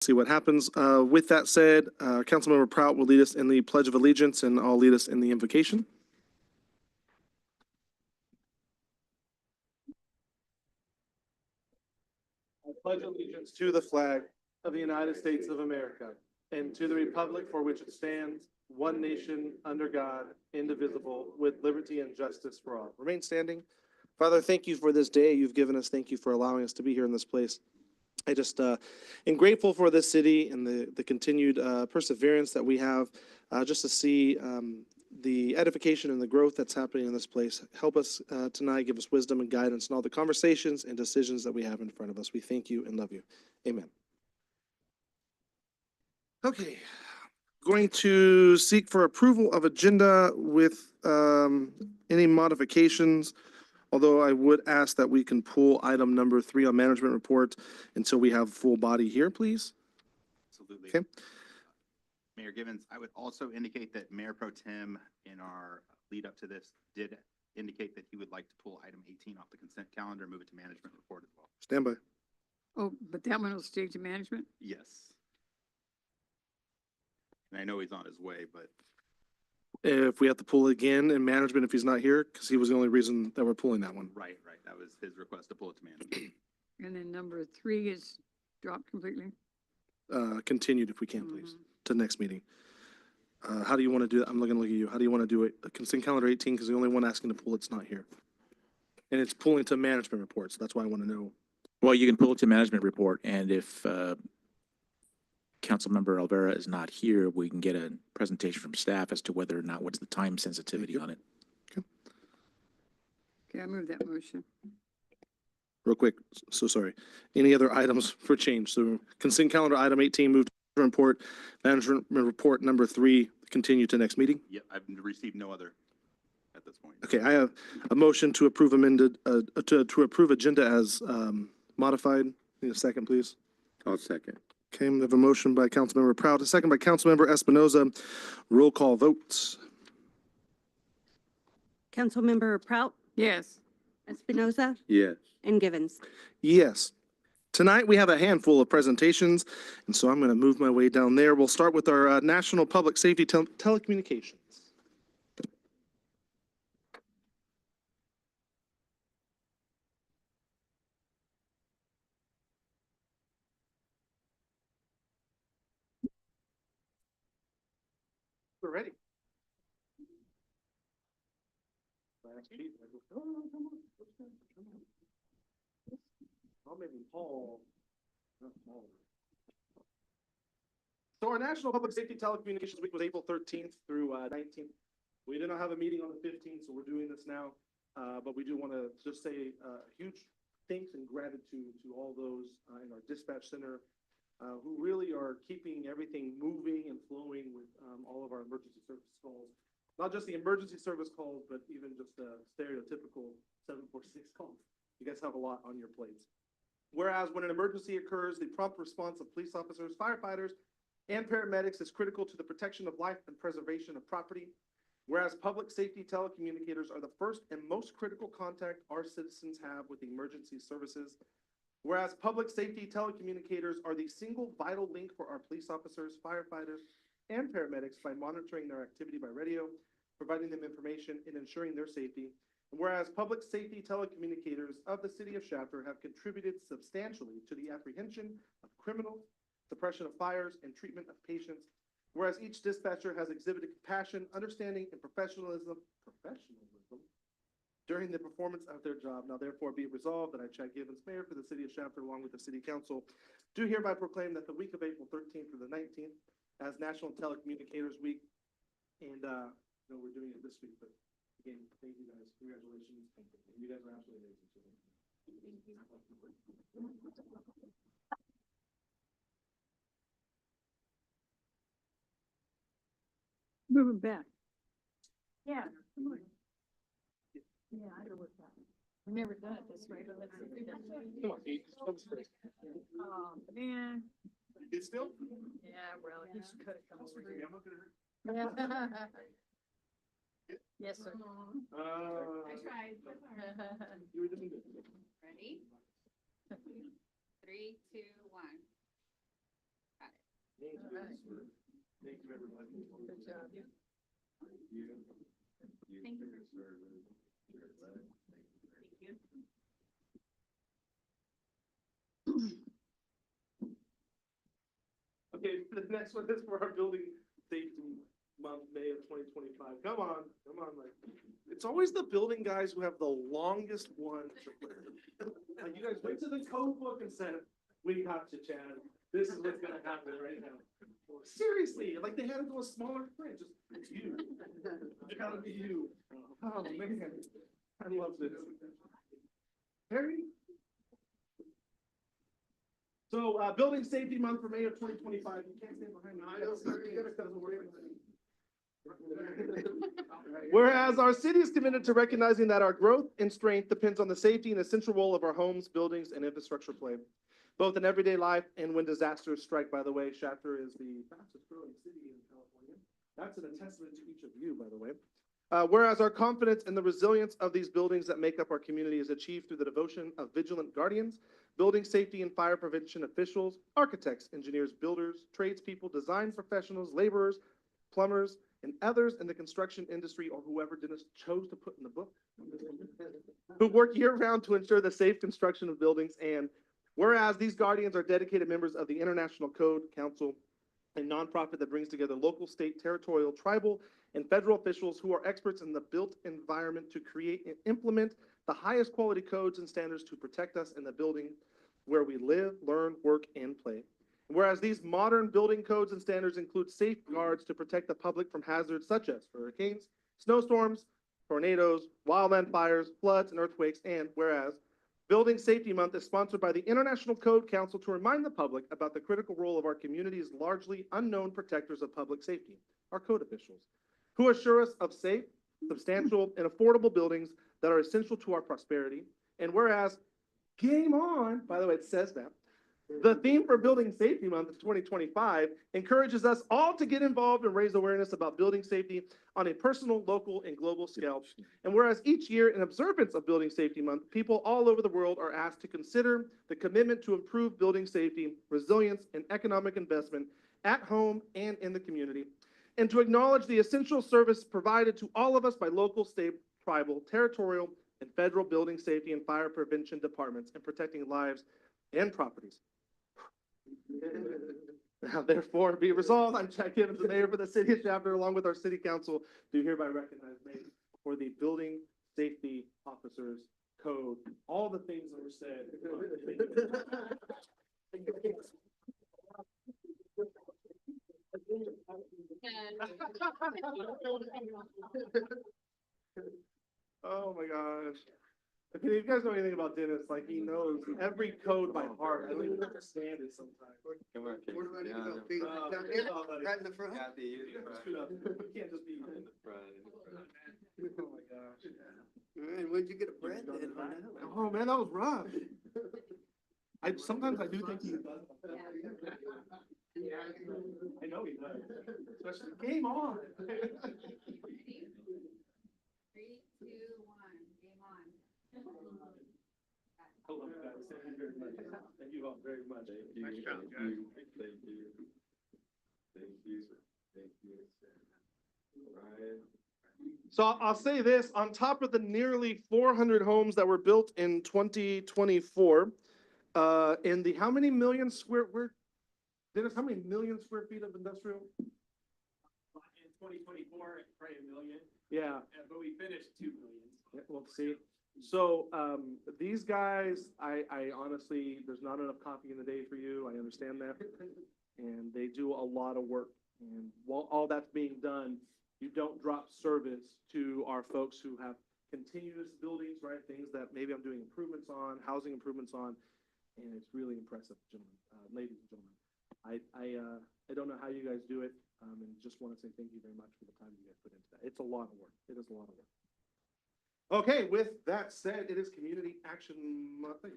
See what happens. With that said, Councilmember Prout will lead us in the Pledge of Allegiance, and I'll lead us in the invocation. I pledge allegiance to the flag of the United States of America and to the republic for which it stands, one nation, under God, indivisible, with liberty and justice for all. Remain standing. Father, thank you for this day you've given us. Thank you for allowing us to be here in this place. I just am grateful for this city and the continued perseverance that we have just to see the edification and the growth that's happening in this place. Help us tonight, give us wisdom and guidance in all the conversations and decisions that we have in front of us. We thank you and love you. Amen. Okay, going to seek for approval of agenda with any modifications. Although I would ask that we can pull item number 3 on management report until we have full body here, please. Absolutely. Okay. Mayor Givens, I would also indicate that Mayor Pro Tem in our lead up to this did indicate that he would like to pull item 18 off the consent calendar and move it to management report as well. Stand by. Oh, but that one will stay to management? Yes. And I know he's on his way, but If we have to pull it again in management if he's not here, because he was the only reason that we're pulling that one. right. That was his request to pull it to management. And then number 3 is dropped completely? Continued if we can, please, to next meeting. How do you want to do that? I'm looking at you. How do you want to do it? Consent calendar 18, because the only one asking to pull it's not here. And it's pulling to management reports. That's why I want to know. Well, you can pull it to management report, and if Councilmember Alvera is not here, we can get a presentation from staff as to whether or not, what's the time sensitivity on it. Okay, I move that motion. Real quick, so sorry. Any other items for change? So consent calendar item 18, move to report, management report number 3, continue to next meeting. Yep, I've received no other at this point. Okay, I have a motion to approve amended, to approve agenda as modified. Need a second, please? I'll second. Okay, we have a motion by Councilmember Prout, a second by Councilmember Espinoza. Roll call votes. Councilmember Prout, Yes. Espinoza, Yes. and Givens. Yes. Tonight, we have a handful of presentations, and so I'm going to move my way down there. We'll start with our National Public Safety Telecommunications. We're ready. So our National Public Safety Telecommunications Week was April 13th through 19th. We did not have a meeting on the 15th, so we're doing this now. But we do want to just say huge thanks and gratitude to all those in our dispatch center who really are keeping everything moving and flowing with all of our emergency service calls. Not just the emergency service calls, but even just the stereotypical 746 calls. You guys have a lot on your plates. Whereas when an emergency occurs, the prompt response of police officers, firefighters, and paramedics is critical to the protection of life and preservation of property. Whereas public safety telecommunicators are the first and most critical contact our citizens have with emergency services. Whereas public safety telecommunicators are the single vital link for our police officers, firefighters, and paramedics by monitoring their activity by radio, providing them information, and ensuring their safety. And whereas public safety telecommunicators of the city of Shafter have contributed substantially to the apprehension of criminals, suppression of fires, and treatment of patients. Whereas each dispatcher has exhibited compassion, understanding, and professionalism during the performance of their job. Now therefore be it resolved that I, Chad Givens, Mayor for the City of Shafter, along with the City Council, do hereby proclaim that the week of April 13th through the 19th as National Telecommunicators Week. And we're doing it this week, but again, thank you guys. Congratulations. And you guys are absolutely amazing. Move it back. Yeah. Come on. Yeah, I know what's happening. We've never done it this way, but let's see if we can. Come on, Pete. Oh, man. It's still? Yeah, well, you should cut it come over here. I'm not gonna hurt. Yeah. Yes, sir. I tried. You were doing good. Ready? 3, 2, 1. Thank you, everybody. Good job. Thank you. Okay, the next one is for our building safety month, May of 2025. Come on, like, it's always the building guys who have the longest ones. Like, you guys went to the code book and said, we got you, Chad. This is what's gonna happen right now. Seriously, like, they had to go a smaller print, just, it's you. It's gotta be you. Oh, man, I love this. Harry? So, Building Safety Month for May of 2025, you can't stand behind me. Whereas our city is committed to recognizing that our growth and strength depends on the safety and essential role of our homes, buildings, and infrastructure play, both in everyday life and when disasters strike. By the way, Shafter is the fastest growing city in California. That's an testament to each of you, by the way. Whereas our confidence in the resilience of these buildings that make up our community is achieved through the devotion of vigilant guardians, building safety and fire prevention officials, architects, engineers, builders, tradespeople, design professionals, laborers, plumbers, and others in the construction industry, or whoever Dennis chose to put in the book, who work year-round to ensure the safe construction of buildings. And whereas these guardians are dedicated members of the International Code Council, a nonprofit that brings together local, state, territorial, tribal, and federal officials who are experts in the built environment to create and implement the highest quality codes and standards to protect us in the building where we live, learn, work, and play. Whereas these modern building codes and standards include safeguards to protect the public from hazards such as hurricanes, snowstorms, tornadoes, wildland fires, floods, and earthquakes. And whereas Building Safety Month is sponsored by the International Code Council to remind the public about the critical role of our community's largely unknown protectors of public safety, our code officials, who assure us of safe, substantial, and affordable buildings that are essential to our prosperity. And whereas Game On, by the way, it says that, the theme for Building Safety Month of 2025 encourages us all to get involved and raise awareness about building safety on a personal, local, and global scale. And whereas each year in observance of Building Safety Month, people all over the world are asked to consider the commitment to improve building safety, resilience, and economic investment at home and in the community, and to acknowledge the essential service provided to all of us by local, state, tribal, territorial, and federal building safety and fire prevention departments in protecting lives and properties. Now therefore be resolved, I'm Chad Gibbons, the mayor for the city of Shafter, along with our city council, do hereby recognize me for the Building Safety Officers Code, all the things that were said. Oh my gosh. If you guys know anything about Dennis, like he knows every code by heart. I don't even understand it sometimes. Come on, kid. What do I need to Down go? in Feet front. down here? Oh, buddy. Right in the front? Kathy, you in the front. Scoot up. We can't just be. In the front, in the front. Oh my gosh. Man, when'd you get a breath in on that one? Oh man, that was rough. Sometimes I do think he. I know he does. Especially Game On. Ready? 3, 2, 1, game on. I love you guys. Thank you very much. Thank you all very much. Thank you, Nice job, thank guys. you, thank you. Thank you, thank you. Ryan. So I'll say this, on top of the nearly 400 homes that were built in 2024, in the, how many million square, Dennis, how many million square feet of industrial? In 2024, it's probably 1 million, Yeah, but we finished 2 million. we'll see. So, these guys, I honestly, there's not enough coffee in the day for you, I understand that. And they do a lot of work, and while all that's being done, you don't drop service to our folks who have continuous buildings, right? Things that maybe I'm doing improvements on, housing improvements on, and it's really impressive, gentlemen, ladies and gentlemen. I don't know how you guys do it, and just want to say thank you very much for the time you guys put into that. It's a lot of work. It is a lot of work. Okay, with that said, it is Community Action Month. I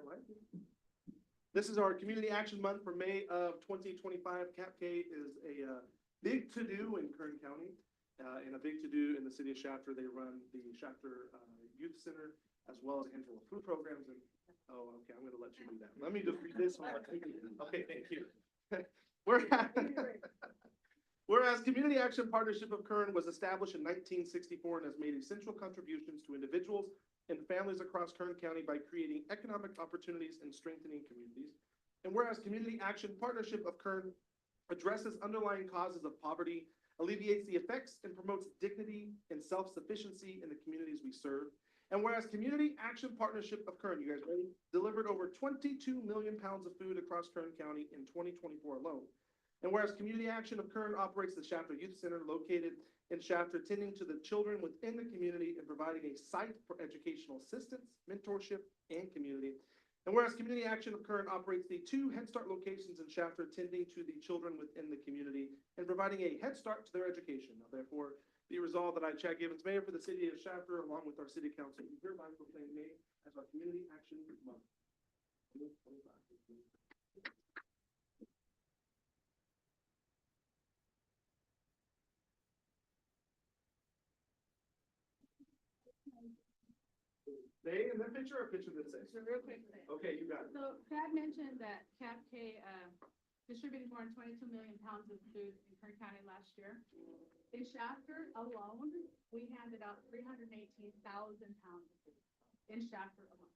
like it. This is our Community Action Month for May of 2025. CAPK is a big to-do in Kern County. and a big to-do in the city of Shafter. They run the Shafter Youth Center as well as a handful of food programs and, oh, okay, I'm gonna let you do that. Let me just read this one. Okay, thank you. Whereas Community Action Partnership of Kern was established in 1964 and has made essential contributions to individuals and families across Kern County by creating economic opportunities and strengthening communities. And whereas Community Action Partnership of Kern addresses underlying causes of poverty, alleviates the effects, and promotes dignity and self-sufficiency in the communities we serve. And whereas Community Action Partnership of Kern, you guys ready? Delivered over 22 million pounds of food across Kern County in 2024 alone. And whereas Community Action of Kern operates the Shafter Youth Center located in Shafter, tending to the children within the community and providing a site for educational assistance, mentorship, and community. And whereas Community Action of Kern operates the 2 Head Start locations in Shafter, tending to the children within the community and providing a head start to their education. Now therefore, be resolved that I, Chad Givens, Mayor for the city of Shafter, along with our city council, do hereby proclaim May as our Community Action Month. They in that picture or a picture that says? So real quick thing. Okay, you got it. So Chad mentioned that Cap K, distributed more than 22 million pounds of food in Kern County last year. In Shafter alone, we handed out 318,000 pounds of food in Shafter alone.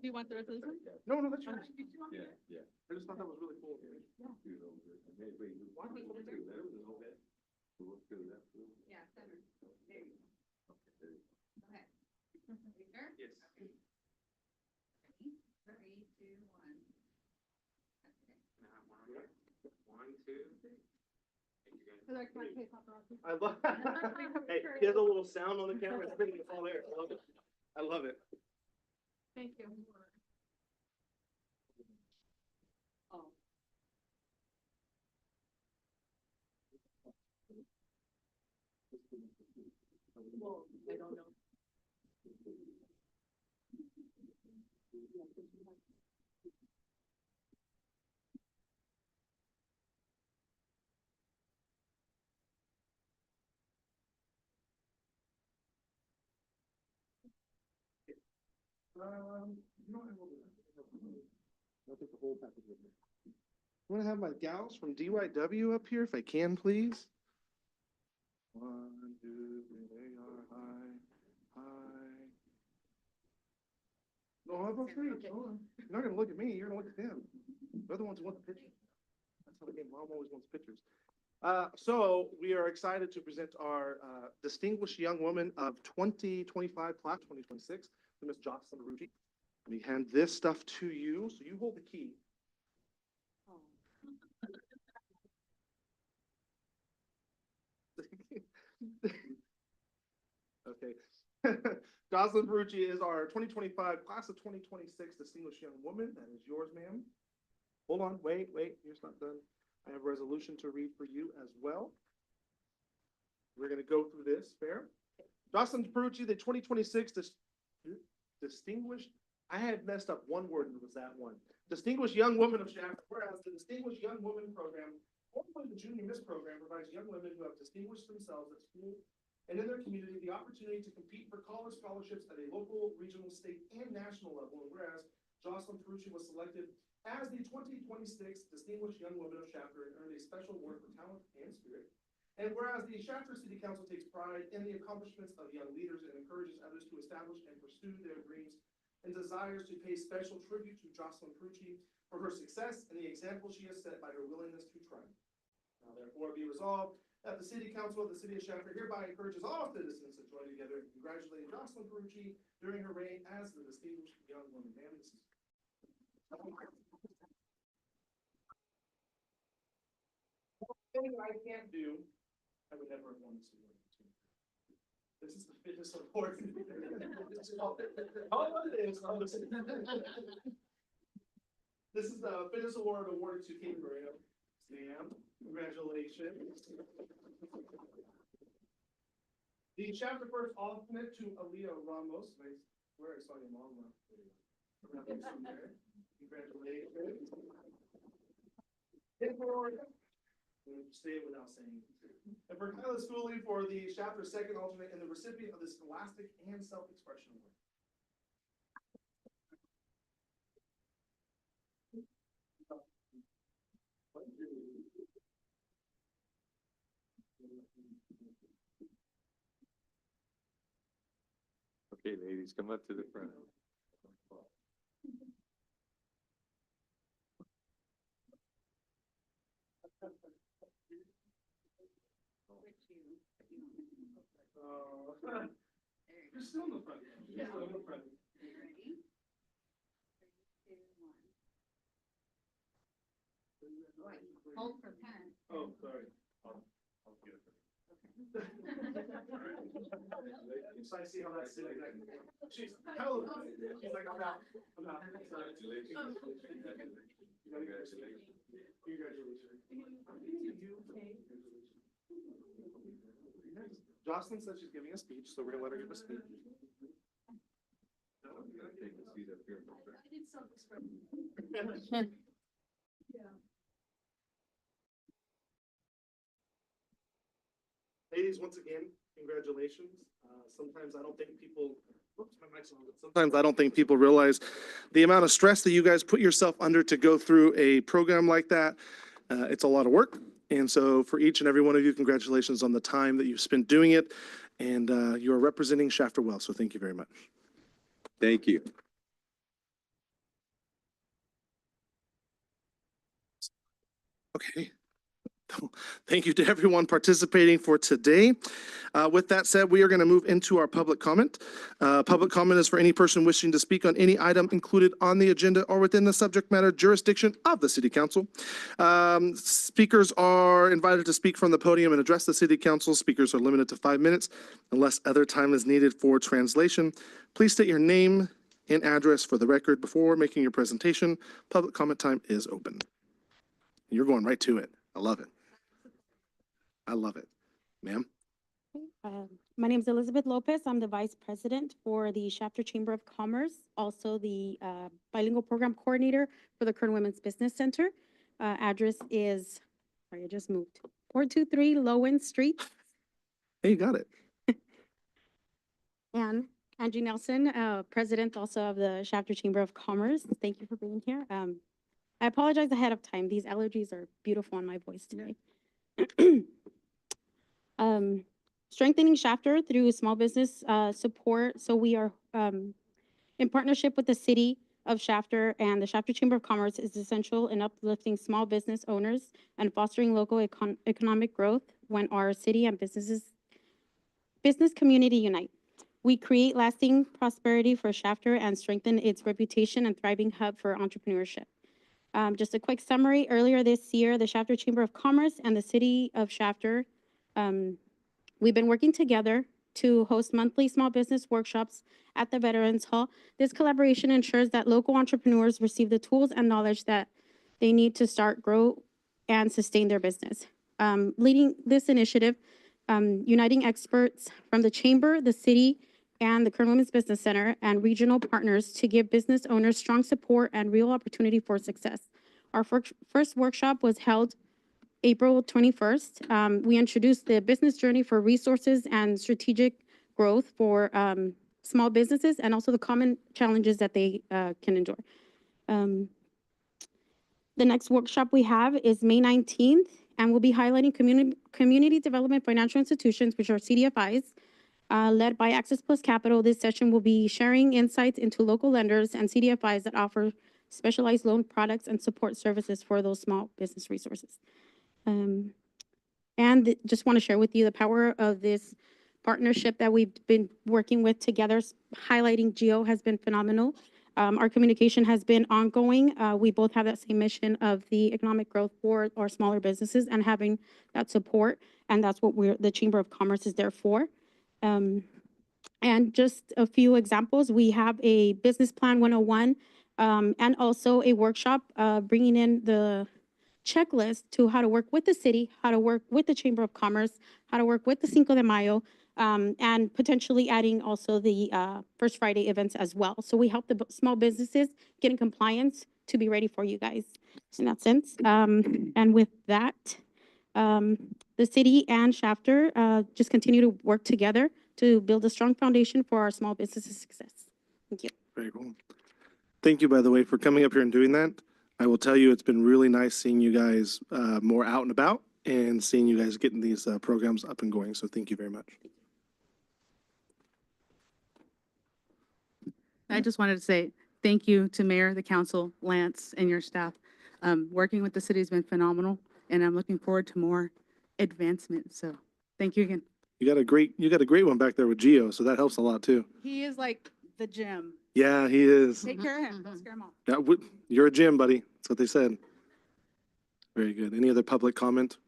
Do you want the resolution? No, no, that's yours. Did you want Yeah, it? yeah. I just thought that was really cool. Yeah, center. There you go. Okay. Victor? Yes. Ready? 3, 2, 1. One, two, three. Thank you, guys. So like my K paparazzi. I love, hey, he has a little sound on the camera, it's bringing us all there, I love it. I love it. Thank you. Oh. Well, I don't know. You know what, I will do that. I'll take the whole package with me. I want to have my gals from DYW up here, if I can, please. 1, 2, 3, they are high. No, how about three? Hold on. You're not gonna look at me, you're gonna look at them. They're the ones who want the picture. That's how the game, mom always wants pictures. So we are excited to present our distinguished young woman of 2025 class, 2026, Ms. Jocelyn Rucci. Let me hand this stuff to you, so you hold the key. Okay. Jocelyn Ferrucci is our 2025 class of 2026 distinguished young woman. That is yours, ma'am. Hold on, wait, yours not done. I have a resolution to read for you as well. We're gonna go through this, fair? Jocelyn Ferrucci, the 2026 distinguished, I had messed up one word and it was that one. Distinguished Young Woman of Shafter, whereas the Distinguished Young Woman Program, formerly the Junior Miss Program, provides young women who have distinguished themselves at school and in their community the opportunity to compete for college scholarships at a local, regional, state, and national level. And whereas Jocelyn Ferrucci was selected as the 2026 Distinguished Young Woman of Shafter and earned a special award for talent and spirit. And whereas the Shafter City Council takes pride in the accomplishments of young leaders and encourages others to establish and pursue their dreams and desires to pay special tribute to Jocelyn Ferrucci for her success and the example she has set by her willingness to try. Now therefore be resolved that the City Council of the City of Shafter hereby encourages all citizens to join together in congratulating Jocelyn Ferrucci during her reign as the distinguished young woman. Ma'am, this is thing I can't do, I would never have won this award. This is the fitness award. Oh, it is. This is the fitness award awarded to Katie Moreno. Sam, congratulations. The chapter first alternate to Aaliyah Ramos. I swear I saw your mom last week. Congratulations. Say it without saying it. And for Kyla Schooley for the chapter second alternate and the recipient of the Scholastic and Self-Expression Award. Okay, ladies, come up to the front. You're still in the front. You're still in the front. Hold for pen. Oh, sorry. I'll get it. So I see how that's sitting. She's, hello. She's like, I'm out. I'm out. Congratulations. Jocelyn said she's giving a speech, so we're gonna let her give a speech. I did self-expression. Ladies, once again, congratulations. Sometimes I don't think people, oops, my mic's on, but sometimes I don't think people realize the amount of stress that you guys put yourself under to go through a program like that. It's a lot of work. And so for each and every one of you, congratulations on the time that you've spent doing it. And you are representing Shafter well, so thank you very much. Thank you. Okay. Thank you to everyone participating for today. With that said, we are going to move into our public comment. Public comment is for any person wishing to speak on any item included on the agenda or within the subject matter jurisdiction of the City Council. Speakers are invited to speak from the podium and address the City Council. Speakers are limited to 5 minutes unless other time is needed for translation. Please state your name and address for the record before making your presentation. Public comment time is open. You're going right to it. I love it. I love it. Ma'am? My name is Elizabeth Lopez. I'm the Vice President for the Shafter Chamber of Commerce, also the Bilingual Program Coordinator for the Kern Women's Business Center. Address is, sorry, I just moved, 423 Lowen Street. Hey, you got it. And Angie Nelson, President also of the Shafter Chamber of Commerce. Thank you for being here. I apologize ahead of time. These allergies are beautiful on my voice today. Strengthening Shafter through small business support. So we are in partnership with the City of Shafter, and the Shafter Chamber of Commerce is essential in uplifting small business owners and fostering local economic growth when our city and business community unite. We create lasting prosperity for Shafter and strengthen its reputation and thriving hub for entrepreneurship. Just a quick summary, earlier this year, the Shafter Chamber of Commerce and the City of Shafter, we've been working together to host monthly small business workshops at the Veterans Hall. This collaboration ensures that local entrepreneurs receive the tools and knowledge that they need to start, grow, and sustain their business. Leading this initiative, uniting experts from the Chamber, the City, and the Kern Women's Business Center and regional partners to give business owners strong support and real opportunity for success. Our first workshop was held April 21st. We introduced the business journey for resources and strategic growth for small businesses and also the common challenges that they can endure. The next workshop we have is May 19th, and we'll be highlighting community development financial institutions, which are CDFIs, led by Access Plus Capital. This session will be sharing insights into local lenders and CDFIs that offer specialized loan products and support services for those small business resources. And just want to share with you the power of this partnership that we've been working with together. Highlighting GEO has been phenomenal. Our communication has been ongoing. We both have that same mission of the economic growth for our smaller businesses and having that support. And that's what the Chamber of Commerce is there for. And just a few examples, we have a Business Plan 101 and also a workshop bringing in the checklist to how to work with the city, how to work with the Chamber of Commerce, how to work with the Cinco de Mayo, and potentially adding also the First Friday events as well. So we help the small businesses get in compliance to be ready for you guys in that sense. And with that, the city and Shafter just continue to work together to build a strong foundation for our small businesses' success. Thank you. Very cool. Thank you, by the way, for coming up here and doing that. I will tell you, it's been really nice seeing you guys more out and about and seeing you guys getting these programs up and going. So thank you very much. I just wanted to say thank you to Mayor, the council, Lance, and your staff. Working with the city has been phenomenal, and I'm looking forward to more advancement. So thank you again. You got a great one back there with Gio, so that helps a lot too. He is like the gym. Yeah, he is. Take care of him. Don't scare him off. Yeah, you're a gym, buddy. That's what they said. Very good. Any other public comment?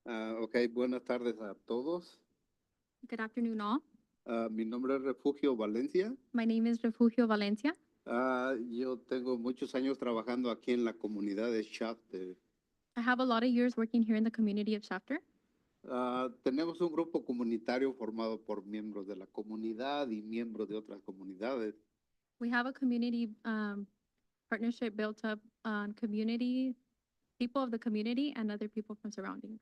Ok, buenas tardes a todos. Good afternoon, all. Mi nombre es Refugio Valencia. My name is Refugio Valencia. Yo tengo muchos años trabajando aquí en la comunidad de Shafter. I have a lot of years working here in the community of Shafter. Tenemos un grupo comunitario formado por miembros de la comunidad y miembros de otras comunidades. We have a community partnership built up on community, people of the community and other people from surroundings.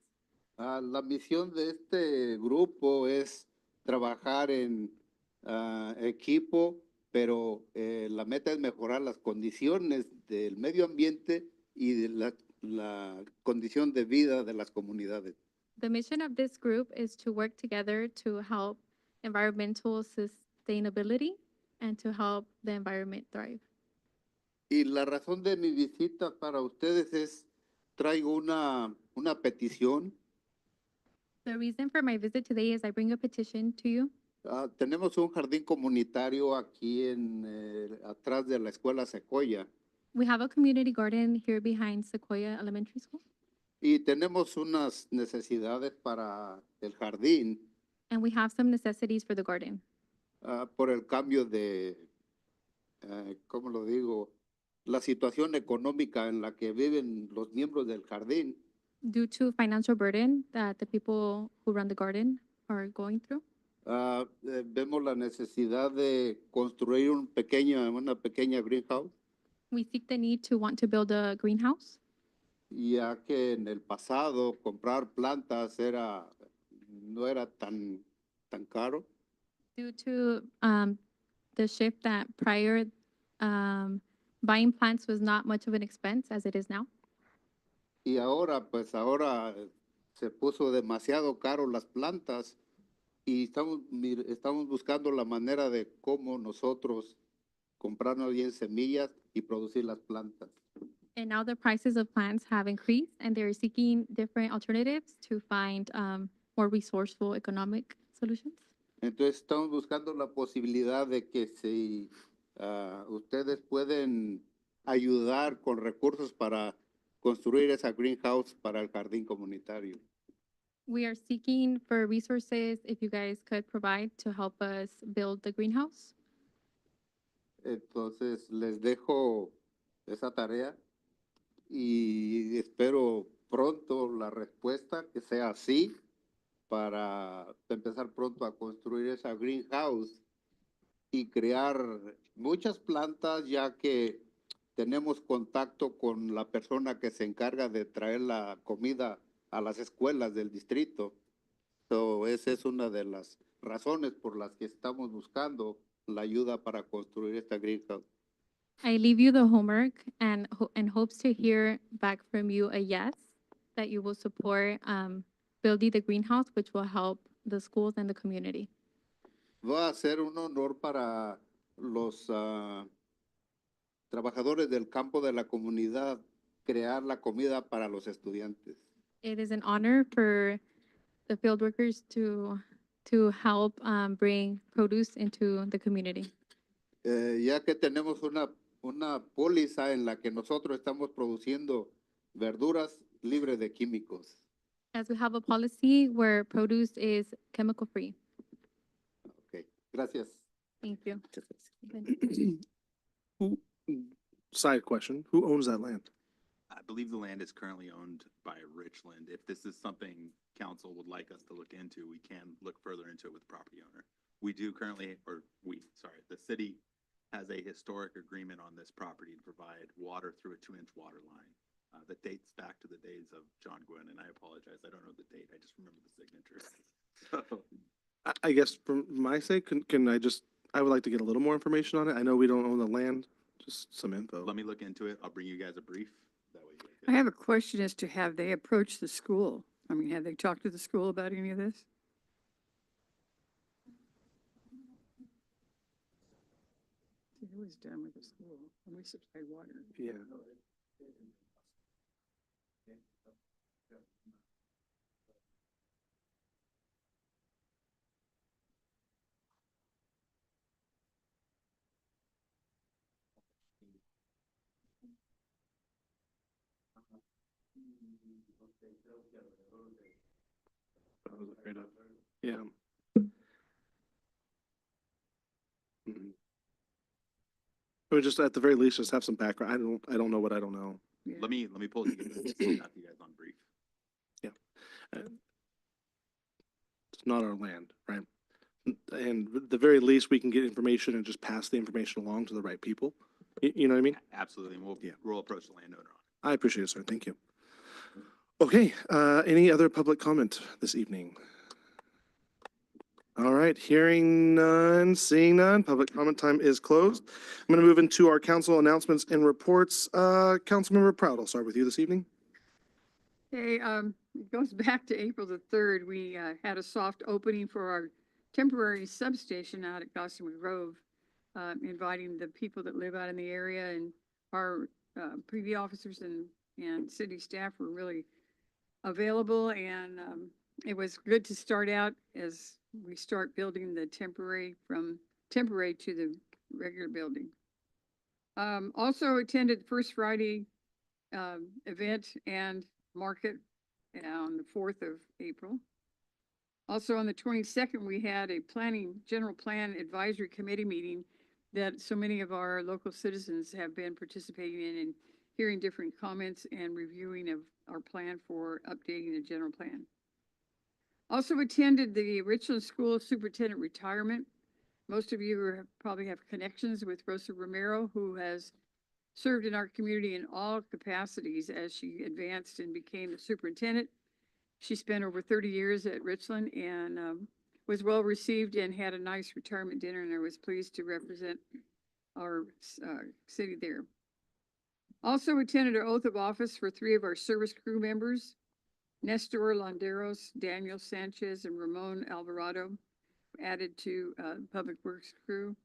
La misión de este grupo es trabajar en equipo, pero la meta es mejorar las condiciones del medio ambiente y de la condición de vida de las comunidades. The mission of this group is to work together to help environmental sustainability and to help the environment thrive. Y la razón de mi visita para ustedes es, traigo una petición. The reason for my visit today is I bring a petition to you. Tenemos un jardín comunitario aquí atrás de la escuela Sequoia We have a community garden here behind Sequoia Elementary School, y tenemos unas necesidades para el jardín and we have some necessities for the garden. por el cambio de, ¿cómo lo digo? La situación económica en la que viven los miembros del jardín. Due to financial burden that the people who run the garden are going through. Vemos la necesidad de construir una pequeña greenhouse, We seek the need to want to build a greenhouse, ya que en el pasado comprar plantas no era tan caro. due to the shift that prior buying plants was not much of an expense as it is now. Y ahora se puso demasiado caro las plantas y estamos buscando la manera de cómo nosotros comprarnos bien semillas y producir las plantas. And now the prices of plants have increased and they're seeking different alternatives to find more resourceful economic solutions. Entonces estamos buscando la posibilidad de que si ustedes pueden ayudar con recursos para construir esa greenhouse para el jardín comunitario. We are seeking for resources if you guys could provide to help us build the greenhouse. Entonces les dejo esa tarea y espero pronto la respuesta que sea así para empezar pronto a construir esa greenhouse y crear muchas plantas, ya que tenemos contacto con la persona que se encarga de traer la comida a las escuelas del distrito. Esa es una de las razones por las que estamos buscando la ayuda para construir esta greenhouse. I leave you the homework and hopes to hear back from you a yes, that you will support building the greenhouse, which will help the schools and the community. Va a ser un honor para los trabajadores del campo de la comunidad crear la comida para los estudiantes. It is an honor for the field workers to help bring produce into the community. Ya que tenemos una póliza en la que nosotros estamos produciendo verduras libres de químicos. As we have a policy where produce is chemical free. Gracias. Thank you. Side question, who owns that land? I believe the land is currently owned by Richland. If this is something council would like us to look into, we can look further into it with the property owner. We do currently, the city has a historic agreement on this property to provide water through a 2-inch water line. That dates back to the days of John Gwynn, and I apologize, I don't know the date, I just remember the signature. So, I guess for my sake, I would like to get a little more information on it. I know we don't own the land, just some info. let me look into it, I'll bring you guys a brief, that way you guys I have a question as to have they approached the school? I mean, have they talked to the school about any of this? Who is done with the school? And we supply water. Yeah. I was afraid of, yeah. Mhm. I mean, just at the very least, just have some background. I don't know what I don't know. Yeah. Let me pull it together, and send out to you guys on brief. It's not our land, right? And at the very least, we can get information and just pass the information along to the right people. You know what I mean? Absolutely, and Yeah. we'll approach the landowner on it. I appreciate it, sir. Thank you. Okay, any other public comment this evening? All right, hearing none, seeing none, public comment time is closed. I'm going to move into our council announcements and reports. Councilmember Proud, I'll start with you this evening. Hey, it goes back to April the 3rd. We had a soft opening for our temporary substation out at Gossamer Grove, inviting the people that live out in the area, and our preview officers and city staff were really available, and it was good to start out as we start building the temporary to the regular building. Also attended First Friday event and market on the 4th of April. Also on the 22nd, we had a general plan advisory committee meeting that so many of our local citizens have been participating in and hearing different comments and reviewing of our plan for updating the general plan. Also attended the Richland School Superintendent retirement. Most of you probably have connections with Rosa Romero, who has served in our community in all capacities as she advanced and became the superintendent. She spent over 30 years at Richland and was well received and had a nice retirement dinner, and I was pleased to represent our city there. Also attended our oath of office for 3 of our service crew members, Nestor Landeros, Daniel Sanchez, and Ramon Alvarado, added to Public Works crew.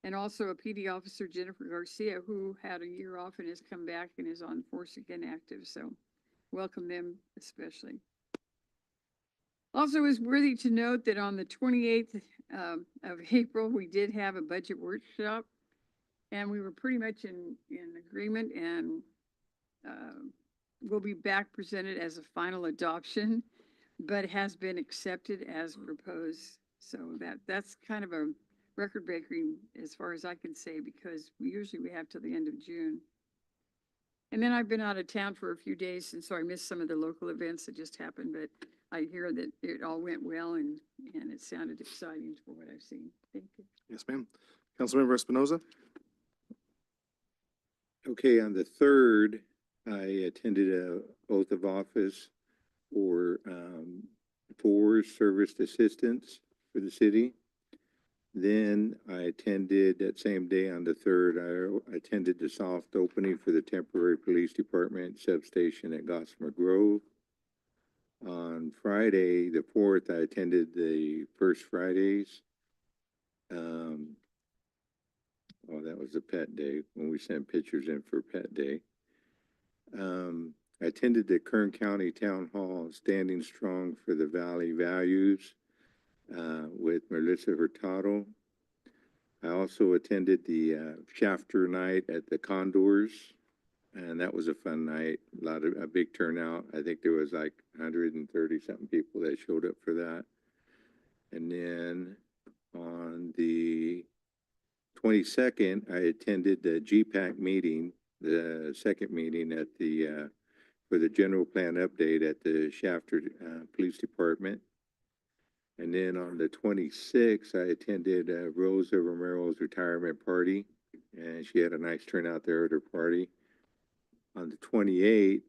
And also a PD officer, Jennifer Garcia, who had a year off and has come back and is on force again active. So welcome them especially. Also, it's worthy to note that on the 28th of April, we did have a budget workshop, and we were pretty much in agreement, and will be back presented as a final adoption, but has been accepted as proposed. So that's kind of a record breaking as far as I can say, because we have till the end of June. And then I've been out of town for a few days, and so I missed some of the local events that just happened, but I hear that it all went well and it sounded exciting for what I've seen. Thank you. Yes, ma'am. Councilmember Espinoza? Okay, on the 3rd, I attended a oath of office for 4 service assistants for the city. Then I attended that same day on the 3rd, I attended the soft opening for the temporary police department substation at Gossamer Grove. On Friday, the 4th, I attended the First Fridays. That was a pet day when we sent pictures in for pet day. I attended the Kern County Town Hall Standing Strong for the Valley Values with Melissa Hurtado. I also attended the Shafter night at the Condors, and that was a fun night. A big turnout. I think there was like 130 something people that showed up for that. And then On the 22nd, I attended the GPAC meeting, the second meeting at the, for the general plan update at the Shafter Police Department. And then on the 26th, I attended Rosa Romero's retirement party, and she had a nice turnout there at her party. On the 28th,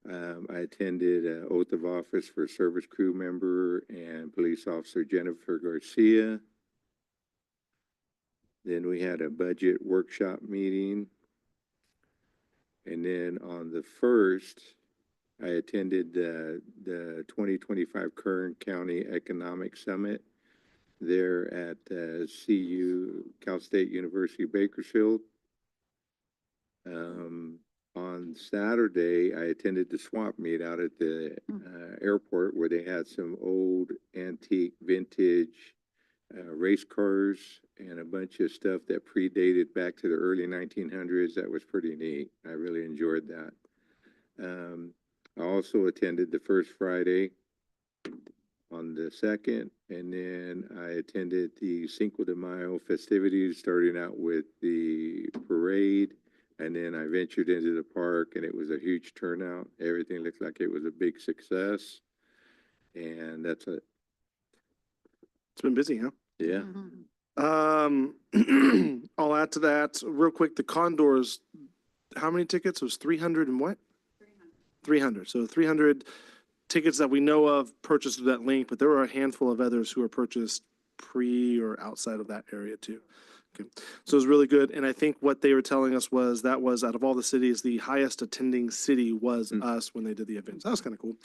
I attended oath of office for service crew member and police officer Jennifer Garcia. Then we had a budget workshop meeting. And then on the 1st, I attended the 2025 Kern County Economic Summit there at Cal State University Bakersfield. On Saturday, I attended the swap meet out at the airport where they had some old antique vintage race cars and a bunch of stuff that predated back to the early 1900s. That was pretty neat. I really enjoyed that. I also attended the first Friday on the 2nd, and then I attended the Cinco de Mayo festivities, starting out with the parade, and then I ventured into the park, and it was a huge turnout. Everything looked like it was a big success, and that's it. It's been busy, huh? Yeah. I'll add to that real quick. The Condors, how many tickets? It was 300 and what? 300. So 300 tickets that we know of purchased through that link, but there were a handful of others who were purchased pre or outside of that area too. Okay. So it was really good. And I think what they were telling us was that was out of all the cities, the highest attending city was us when they did the event. So that was kind of cool.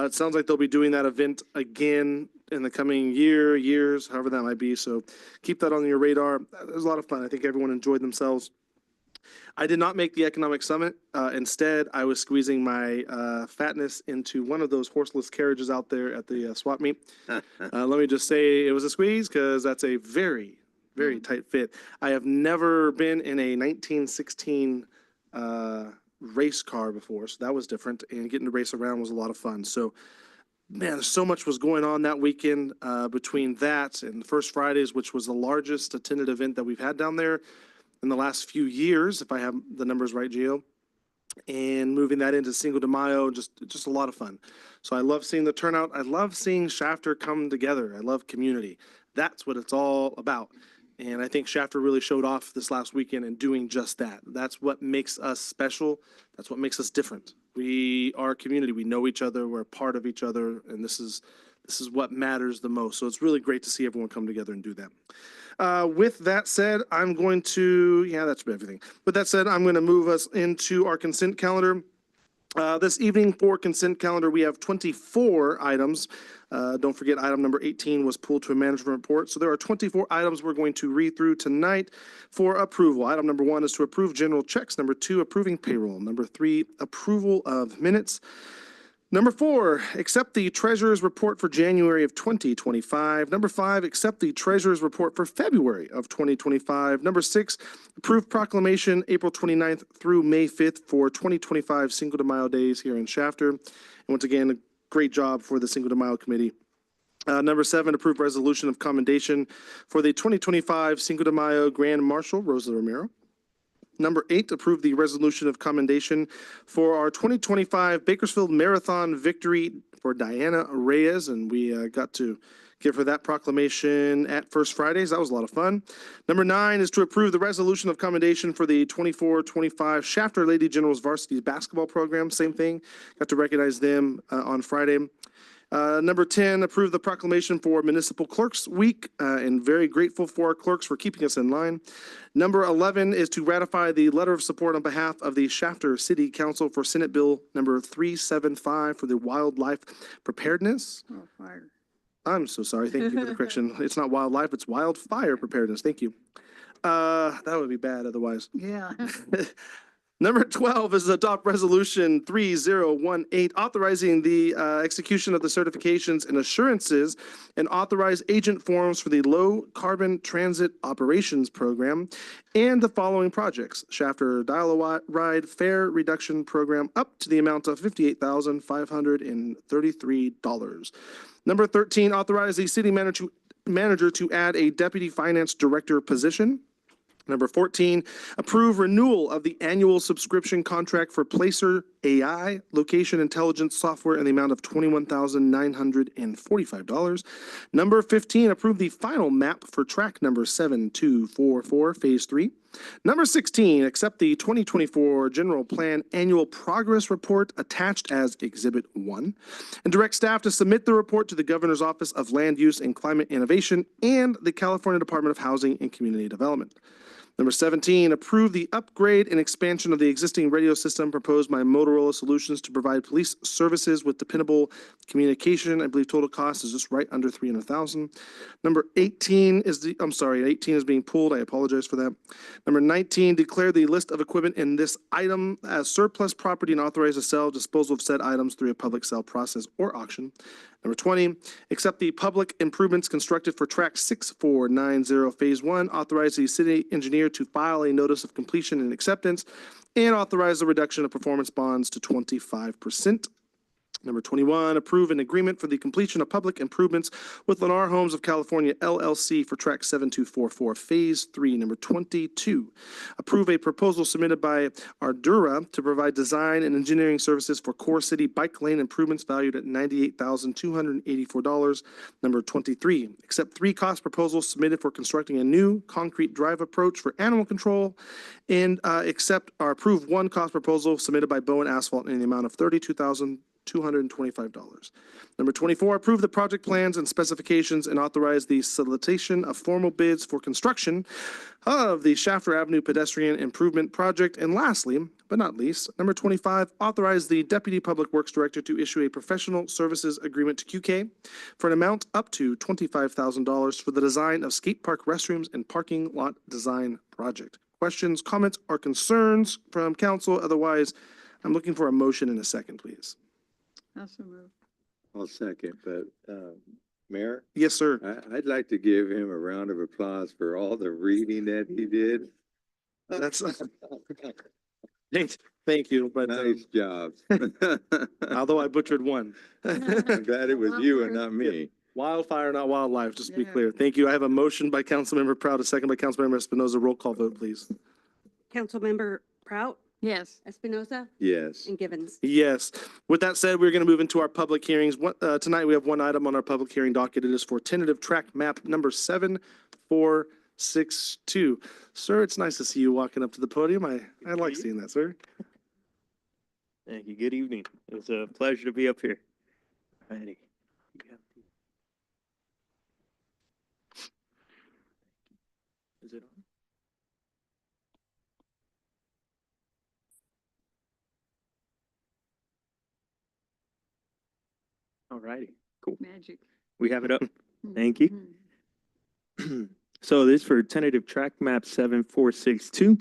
It sounds like they'll be doing that event again in the coming years, however that might be. So keep that on your radar. It was a lot of fun. I think everyone enjoyed themselves. I did not make the economic summit. Instead, I was squeezing my fatness into one of those horseless carriages out there at the swap meet. Let me just say it was a squeeze because that's a very, very tight fit. I have never been in a 1916 race car before, so that was different. And getting to race around was a lot of fun. So, man, so much was going on that weekend between that and the First Fridays, which was the largest attended event that we've had down there in the last few years, if I have the numbers right, Gio, and moving that into Cinco de Mayo, just a lot of fun. So I love seeing the turnout. I love seeing Shafter come together. I love community. That's what it's all about. And I think Shafter really showed off this last weekend in doing just that. That's what makes us special. That's what makes us different. We are a community. We know each other. We're a part of each other. And this is what matters the most. So it's really great to see everyone come together and do that. With that said, I'm going to, that's everything. With that said, I'm going to move us into our consent calendar. This evening for consent calendar, we have 24 items. Don't forget, item number 18 was pulled to a management report. So there are 24 items we're going to read through tonight for approval. Item number 1 is to approve general checks. Number 2, approving payroll. Number 3, approval of minutes. Number 4, accept the treasurer's report for January of 2025. Number 5, accept the treasurer's report for February of 2025. Number 6, approve proclamation April 29th through May 5th for 2025 Cinco de Mayo days here in Shafter. And once again, a great job for the Cinco de Mayo committee. Number 7, approve resolution of commendation for the 2025 Cinco de Mayo Grand Marshal, Rosa Romero. Number 8, approve the resolution of commendation for our 2025 Bakersfield Marathon victory for Diana Reyes. And we got to give her that proclamation at First Fridays. That was a lot of fun. Number 9 is to approve the resolution of commendation for the 24-25 Shafter Lady Generals varsity basketball program. Same thing. Got to recognize them on Friday. Number 10, approve the proclamation for Municipal Clerks Week, and very grateful for our clerks for keeping us in line. Number 11 is to ratify the letter of support on behalf of the Shafter City Council for Senate Bill number 375 for the wildlife preparedness. Oh, fire. I'm so sorry. Thank you for the correction. It's not wildlife, it's wildfire preparedness. Thank you. That would be bad otherwise. Yeah. Number 12 is adopt resolution 3018, authorizing the execution of the certifications and assurances and authorize agent forms for the Low Carbon Transit Operations Program and the following projects: Shafter Dial-A-Ride Fare Reduction Program up to the amount of $58,533. Number 13, authorize the city manager manager to add a deputy finance director position. Number 14, approve renewal of the annual subscription contract for Placer AI location intelligence software in the amount of $21,945. Number 15, approve the final map for track number 7244, Phase 3. Number 16, accept the 2024 General Plan Annual Progress Report attached as Exhibit 1, and direct staff to submit the report to the Governor's Office of Land Use and Climate Innovation and the California Department of Housing and Community Development. Number 17, approve the upgrade and expansion of the existing radio system proposed by Motorola Solutions to provide police services with dependable communication. I believe total cost is just right under $300,000. Number 18 is 18 is being pulled. I apologize for that. Number 19, declare the list of equipment in this item as surplus property and authorize the sale, disposal of said items through a public sale process or auction. Number 20, accept the public improvements constructed for track 6490 Phase 1, authorize the city engineer to file a notice of completion and acceptance, and authorize the reduction of performance bonds to 25%. Number 21, approve an agreement for the completion of public improvements with Lennar Homes of California LLC for track 7244 Phase 3. Number 22, approve a proposal submitted by Ardura to provide design and engineering services for Core City bike lane improvements valued at $98,284. Number 23, accept 3 cost proposals submitted for constructing a new concrete drive approach for animal control, and accept or approve 1 cost proposal submitted by Bowen Asphalt in the amount of $32,225. Number 24, approve the project plans and specifications and authorize the solicitation of formal bids for construction of the Shafter Avenue pedestrian improvement project. And lastly, but not least, number 25, authorize the Deputy Public Works Director to issue a professional services agreement to QK for an amount up to $25,000 for the design of skate park restrooms and parking lot design project. Questions, comments, or concerns from council? Otherwise, I'm looking for a motion in a second, please. Also move. I'll second, but, Mayor, Yes, sir. I'd like to give him a round of applause for all the reading that he did. That's, thank you, but Nice job. although I butchered one. I'm glad it was you and not me. Wildfire, not wildlife, just to be Yeah. clear. Thank you. I have a motion by Councilmember Proud, a second by Councilmember Espinoza. Roll call vote, please. Councilmember Prout, Yes. Espinoza, Yes. and Givens. Yes. With that said, we're going to move into our public hearings. Tonight, we have one item on our public hearing docket. It is for tentative track map number 7462. Sir, it's nice to see you walking up to the podium. I like seeing that, sir. Thank you. Good evening. It's a pleasure to be up here. Alrighty. Is it on? Alrighty, cool. Magic. We have it up. Thank you. So this for tentative track map 7462.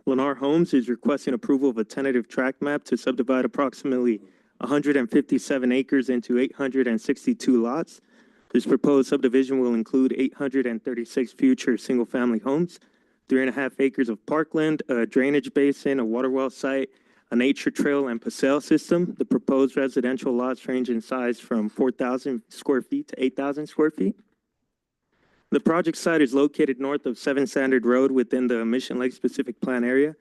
Lennar Homes is requesting approval of a tentative track map to subdivide approximately 157 acres into 862 lots. This proposed subdivision will include 836 future single-family homes, 3.5 acres of parkland, a drainage basin, a water well site, a nature trail, and paseo system. The proposed residential lots range in size from 4,000 square feet to 8,000 square feet. The project site is located north of 7 Standard Road within the Mission Lake Specific Plan area.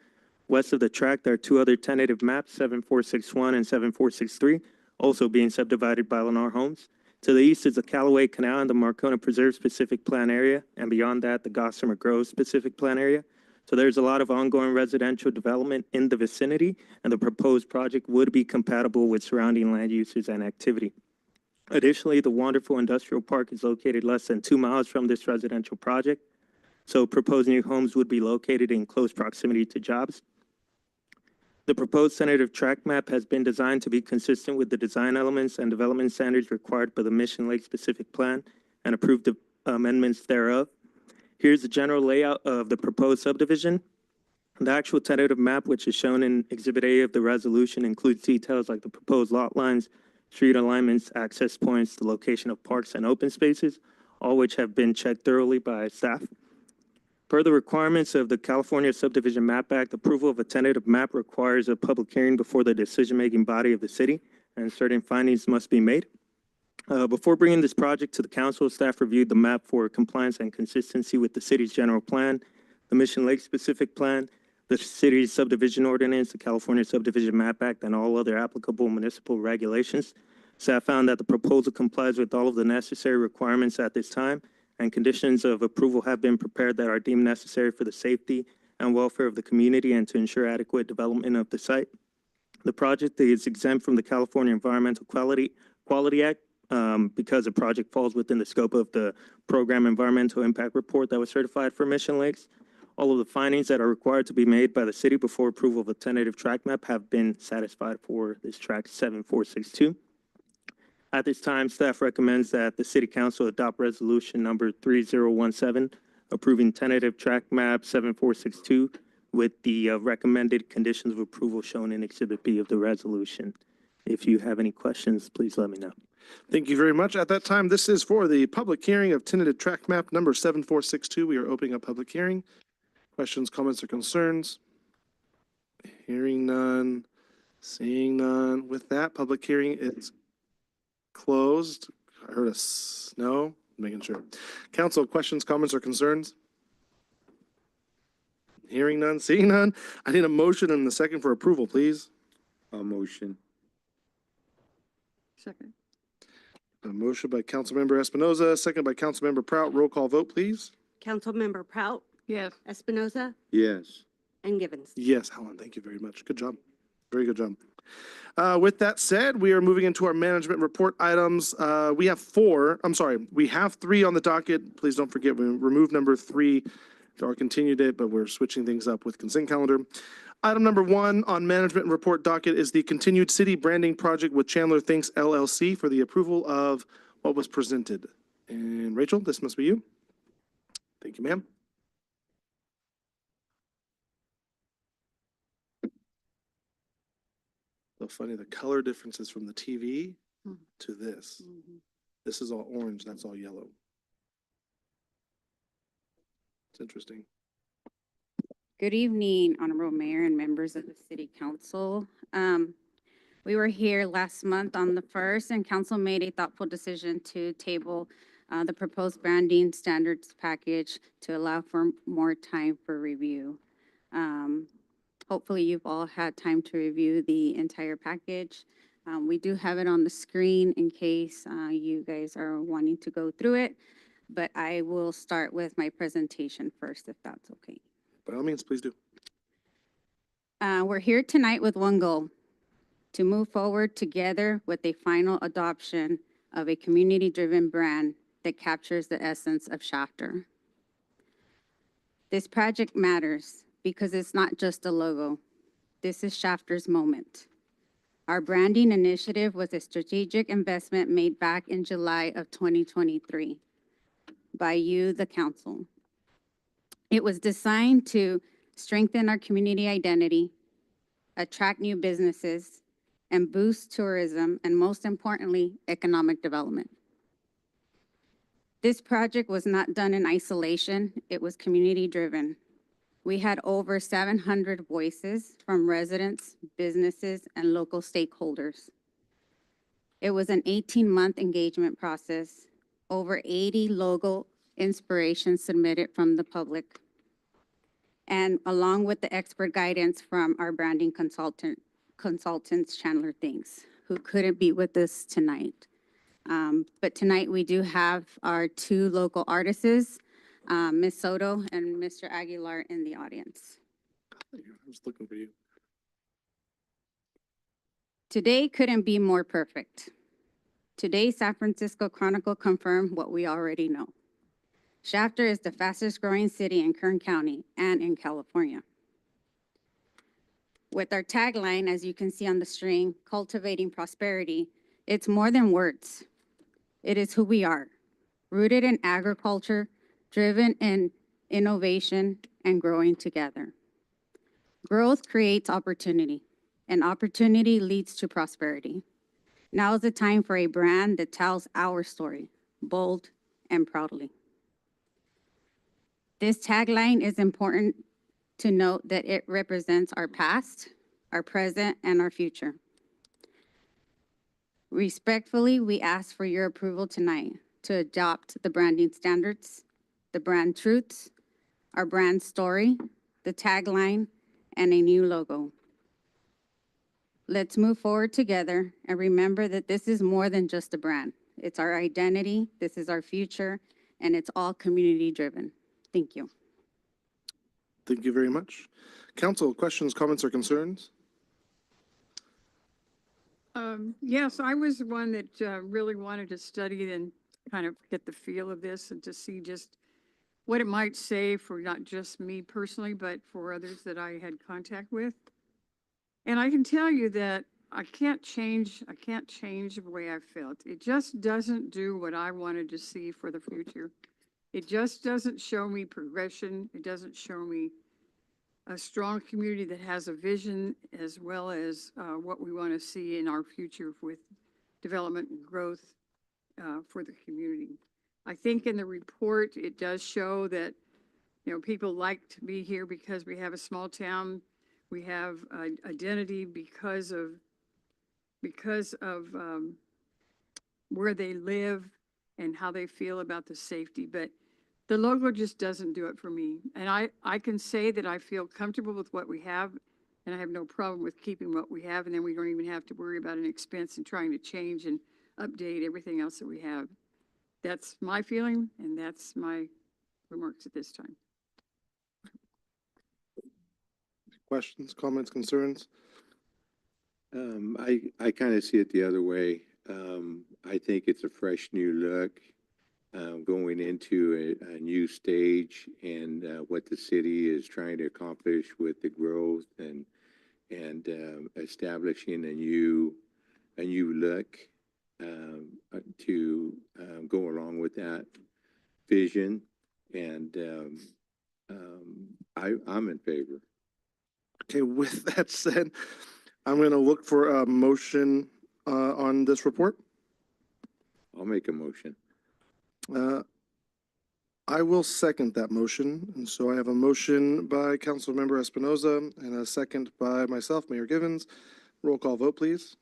West of the tract, there are 2 other tentative maps, 7461 and 7463, also being subdivided by Lennar Homes. To the east is the Callaway Canal and the Marcona Preserve Specific Plan area, and beyond that, the Gossamer Grove Specific Plan area. So there's a lot of ongoing residential development in the vicinity, and the proposed project would be compatible with surrounding land uses and activity. Additionally, the Wonderful Industrial Park is located less than 2 miles from this residential project. So proposed new homes would be located in close proximity to jobs. The proposed tentative tract map has been designed to be consistent with the design elements and development standards required by the Mission Lake Specific Plan and approved amendments thereof. Here's the general layout of the proposed subdivision. The actual tentative map, which is shown in Exhibit A of the resolution, includes details like the proposed lot lines, street alignments, access points, the location of parks and open spaces, all which have been checked thoroughly by staff. Per the requirements of the California Subdivision Map Act, approval of a tentative map requires a public hearing before the decision-making body of the city, and certain findings must be made. Before bringing this project to the council, staff reviewed the map for compliance and consistency with the city's general plan, the Mission Lake specific plan, the city's subdivision ordinance, the California Subdivision Map Act, and all other applicable municipal regulations. Staff found that the proposal complies with all of the necessary requirements at this time, and conditions of approval have been prepared that are deemed necessary for the safety and welfare of the community and to ensure adequate development of the site. The project is exempt from the California Environmental Quality Act because the project falls within the scope of the program environmental impact report that was certified for Mission Lakes. All of the findings that are required to be made by the city before approval of a tentative track map have been satisfied for this track 7462. At this time, staff recommends that the city council adopt resolution number 3017, approving tentative track map 7462 with the recommended conditions of approval shown in Exhibit B of the resolution. If you have any questions, please let me know. Thank you very much. At that time, this is for the public hearing of tentative track map number 7462. We are opening a public hearing. Questions, comments, or concerns? Hearing none, seeing none. With that, public hearing is closed. I heard a no, making sure. Council, questions, comments, or concerns? Hearing none, seeing none. I need a motion and a second for approval, please. I'll motion. Second. A motion by Councilmember Espinoza, second by Councilmember Prout. Roll call vote, please. Councilmember Prout, Yes. Espinoza, Yes. and Givens. Yes, Helen, thank you very much. Good job. Very good job. With that said, we are moving into our management report items. We have three on the docket. Please don't forget, we removed number 3 or continued it, but we're switching things up with consent calendar. Item number 1 on management report docket is the continued city branding project with Chandler Thinks LLC for the approval of what was presented. And Rachel, this must be you. Thank you, ma'am. So funny, the color differences from the TV to this. This is all orange, that's all yellow. It's interesting. Good evening, Honorable Mayor and members of the City Council. We were here last month on the 1st, and council made a thoughtful decision to table the proposed branding standards package to allow for more time for review. Hopefully, you've all had time to review the entire package. We do have it on the screen in case you guys are wanting to go through it, but I will start with my presentation first, if that's okay. By all means, please do. We're here tonight with one goal, to move forward together with a final adoption of a community-driven brand that captures the essence of Shafter. This project matters because it's not just a logo. This is Shafter's moment. Our branding initiative was a strategic investment made back in July of 2023 by you, the council. It was designed to strengthen our community identity, attract new businesses, and boost tourism, and most importantly, economic development. This project was not done in isolation. It was community-driven. We had over 700 voices from residents, businesses, and local stakeholders. It was an 18-month engagement process, over 80 logo inspirations submitted from the public, and along with the expert guidance from our branding consultants, Chandler Thinks, who couldn't be with us tonight. But tonight we do have our 2 local artists, Ms. Soto and Mr. Aguilar in the audience. I was looking for you. Today couldn't be more perfect. Today, San Francisco Chronicle confirmed what we already know. Shafter is the fastest growing city in Kern County and in California. With our tagline, as you can see on the string, cultivating prosperity, it's more than words. It is who we are, rooted in agriculture, driven in innovation, and growing together. Growth creates opportunity, and opportunity leads to prosperity. Now is the time for a brand that tells our story, bold and proudly. This tagline is important to note that it represents our past, our present, and our future. Respectfully, we ask for your approval tonight to adopt the branding standards, the brand truths, our brand story, the tagline, and a new logo. Let's move forward together and remember that this is more than just a brand. It's our identity, this is our future, and it's all community-driven. Thank you. Thank you very much. Council, questions, comments, or concerns? Yes, I was the one that really wanted to study and kind of get the feel of this and to see just what it might say for not just me personally, but for others that I had contact with. And I can tell you that I can't change the way I felt. It just doesn't do what I wanted to see for the future. It just doesn't show me progression. It doesn't show me a strong community that has a vision as well as what we want to see in our future with development and growth for the community. I think in the report, it does show that, you know, people like to be here because we have a small town. We have identity because of where they live and how they feel about the safety. But the logo just doesn't do it for me. And I can say that I feel comfortable with what we have, and I have no problem with keeping what we have, and then we don't even have to worry about an expense and trying to change and update everything else that we have. That's my feeling, and that's my remarks at this time. Questions, comments, concerns? I kind of see it the other way. I think it's a fresh new look, going into a new stage and what the city is trying to accomplish with the growth and establishing a new look to go along with that vision. And I'm in favor. Okay, with that said, I'm going to look for a motion on this report. I'll make a motion. I will second that motion. And so I have a motion by Councilmember Espinoza and a second by myself, Mayor Givens. Roll call vote, please.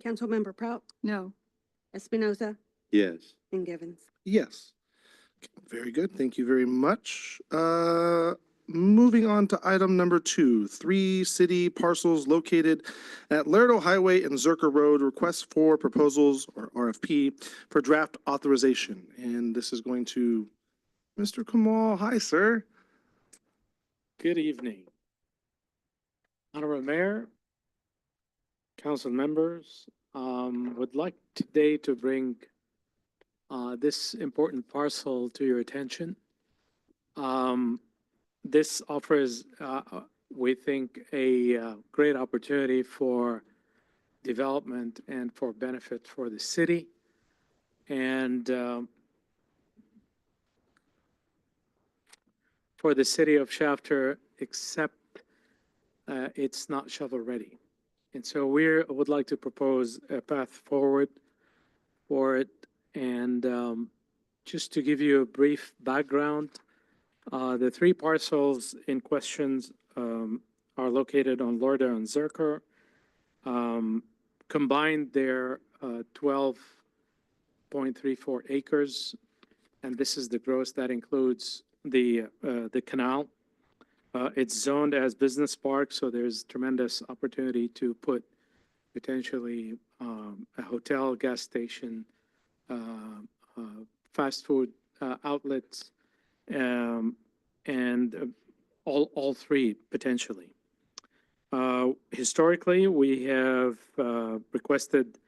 Councilmember Prout, No. Espinoza, Yes. and Givens. Yes. Very good. Thank you very much. Moving on to item number 2, 3 city parcels located at Lerdo Highway and Zerker Road, request for proposals or RFP for draft authorization. And this is going to Mr. Kamal. Hi, sir. Good evening. Honorable Mayor, council members, would like today to bring this important parcel to your attention. This offers, we think, a great opportunity for development and for benefit for the city. And for the city of Shafter, except it's not shovel-ready. And so we would like to propose a path forward for it. And just to give you a brief background, the 3 parcels in questions are located on Lerdo and Zerker. Combined, they're 12.34 acres, and this is the gross. That includes the canal. It's zoned as business park, so there's tremendous opportunity to put potentially a hotel, gas station, fast food outlets, and all 3 potentially. Historically, we have requested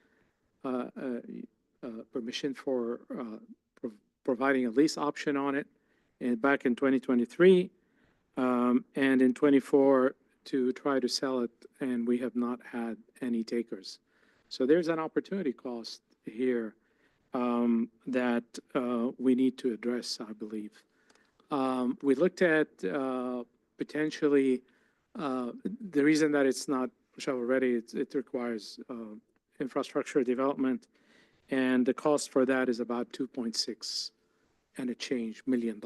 permission for providing a lease option on it back in 2023, and in 24 to try to sell it, and we have not had any takers. So there's an opportunity cost here that we need to address, I believe. We looked at potentially the reason that it's not shovel-ready, it requires infrastructure development, and the cost for that is about 2.6 and a change $1 million.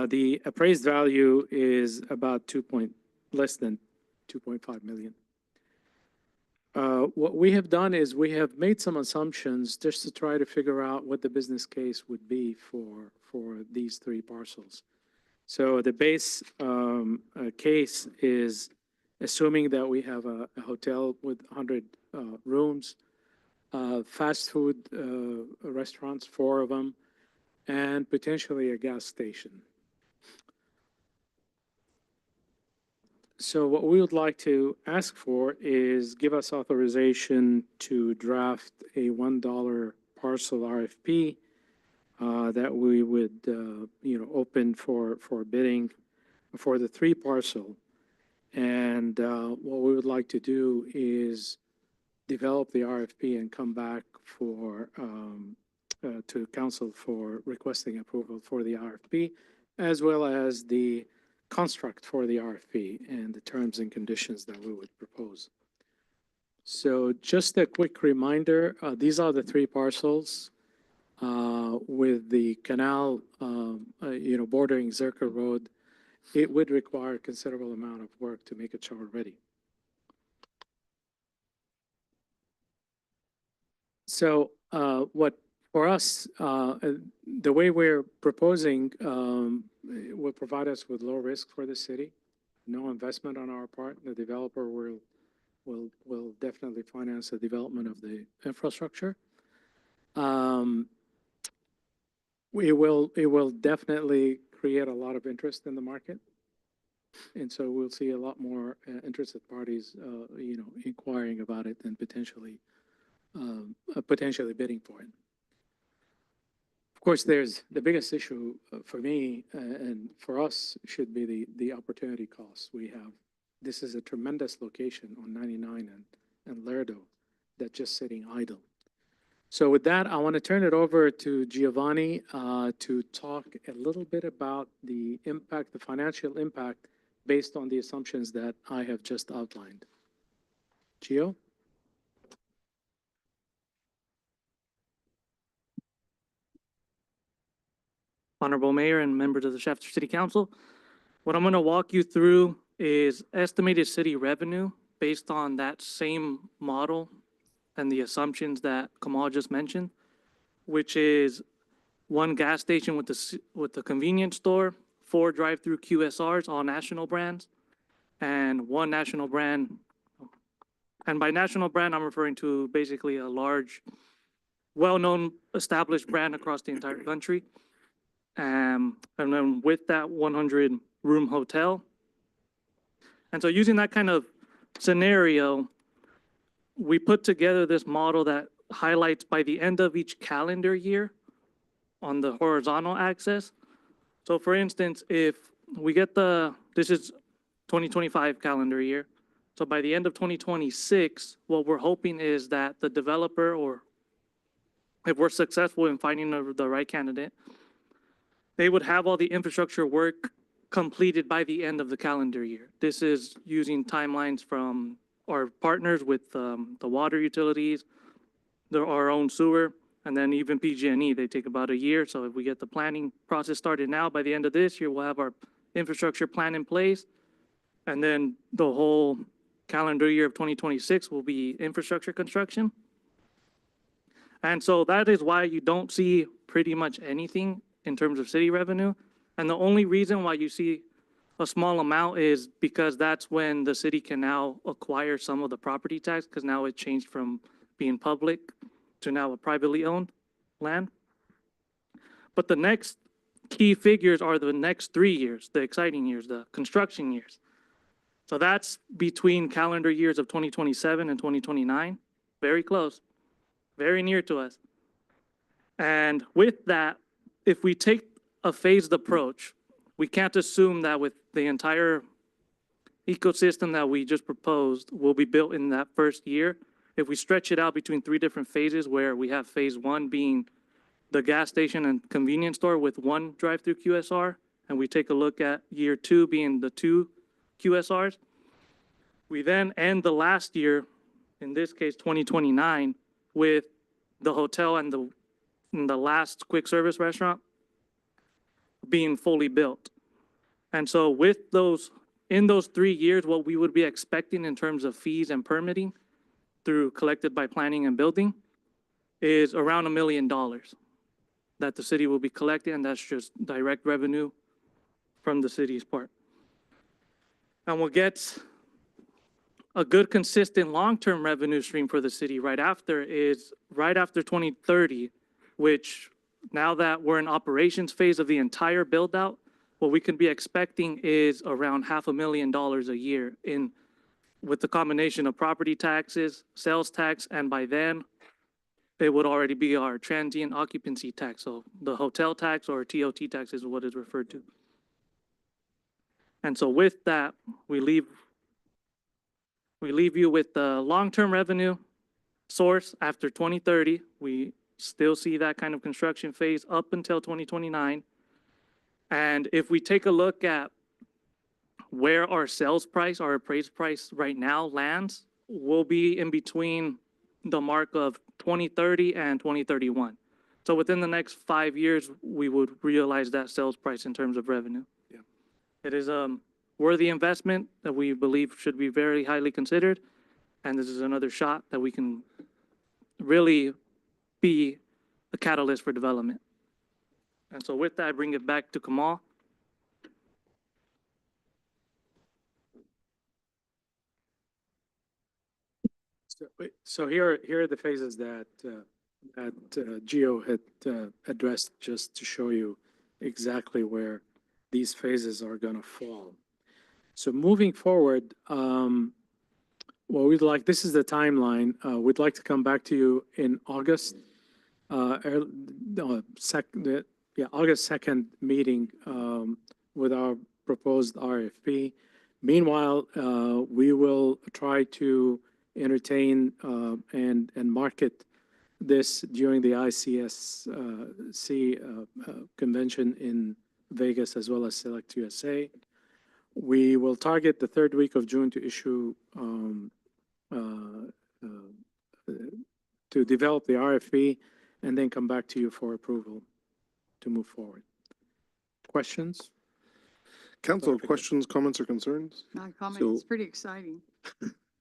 The appraised value is about less than 2.5 million. What we have done is we have made some assumptions just to try to figure out what the business case would be for these three parcels. So the base case is assuming that we have a hotel with 100 rooms, fast food restaurants, 4 of them, and potentially a gas station. So what we would like to ask for is give us authorization to draft a $1 parcel RFP that we would, open for bidding for the 3 parcel. And what we would like to do is develop the RFP and come back to council for requesting approval for the RFP, as well as the construct for the RFP and the terms and conditions that we would propose. So just a quick reminder, these are the 3 parcels with the canal, bordering Zerker Road. It would require a considerable amount of work to make it shovel ready. So what for us, the way we're proposing will provide us with low risk for the city, no investment on our part. The developer will definitely finance the development of the infrastructure. It will definitely create a lot of interest in the market. And so we'll see a lot more interested parties, inquiring about it and potentially bidding for it. Of course, there's the biggest issue for me and for us should be the opportunity costs we have. This is a tremendous location on 99 and Lerdo that's just sitting idle. So with that, I want to turn it over to Giovanni to talk a little bit about the impact, the financial impact based on the assumptions that I have just outlined. Gio? Honorable Mayor and members of the Shafter City Council. What I'm going to walk you through is estimated city revenue based on that same model and the assumptions that Kamal just mentioned, which is 1 gas station with the convenience store, 4 drive-through QSRs, all national brands, and 1 national brand. And by national brand, I'm referring to basically a large, well-known, established brand across the entire country. And then with that 100-room hotel. And so using that kind of scenario, we put together this model that highlights by the end of each calendar year on the horizontal axis. So for instance, if we get this is 2025 calendar year. So by the end of 2026, what we're hoping is that the developer, or if we're successful in finding the right candidate, they would have all the infrastructure work completed by the end of the calendar year. This is using timelines from our partners with the water utilities, our own sewer, and then even PG&E. They take about a year. So if we get the planning process started now, by the end of this year, we'll have our infrastructure plan in place. And then the whole calendar year of 2026 will be infrastructure construction. And so that is why you don't see pretty much anything in terms of city revenue. And the only reason why you see a small amount is because that's when the city can now acquire some of the property tax, because now it changed from being public to now a privately owned land. But the next key figures are the next 3 years, the exciting years, the construction years. So that's between calendar years of 2027 and 2029, very close, very near to us. And with that, if we take a phased approach, we can't assume that with the entire ecosystem that we just proposed will be built in that first year. If we stretch it out between 3 different phases, where we have phase 1 being the gas station and convenience store with 1 drive-through QSR, and we take a look at year 2 being the 2 QSRs, we then end the last year, in this case 2029, with the hotel and the last quick service restaurant being fully built. And so in those 3 years, what we would be expecting in terms of fees and permitting through collected by planning and building is around $1 million that the city will be collecting, and that's just direct revenue from the city's part. And what gets a good, consistent, long-term revenue stream for the city right after 2030, which now that we're in operations phase of the entire build-out, what we can be expecting is around $500,000 a year with the combination of property taxes, sales tax, and by then, it would already be our transient occupancy tax. So the hotel tax or TOT tax is what is referred to. And so with that, we leave you with the long-term revenue source after 2030. We still see that kind of construction phase up until 2029. And if we take a look at where our sales price, our appraised price right now lands, we'll be in between the mark of 2030 and 2031. So within the next 5 years, we would realize that sales price in terms of revenue. Yeah. It is a worthy investment that we believe should be very highly considered. And this is another shot that we can really be a catalyst for development. And so with that, I bring it back to Kamal. So here are the phases that Gio had addressed, just to show you exactly where these phases are gonna fall. So moving forward, this is the timeline. We'd like to come back to you in August, August 2nd meeting, with our proposed RFP. Meanwhile, we will try to entertain and market this during the ICSC convention in Vegas, as well as Select USA. We will target the third week of June to issue to develop the RFP and then come back to you for approval to move forward. Questions? Council, questions, comments, or concerns? My comment, it's pretty exciting.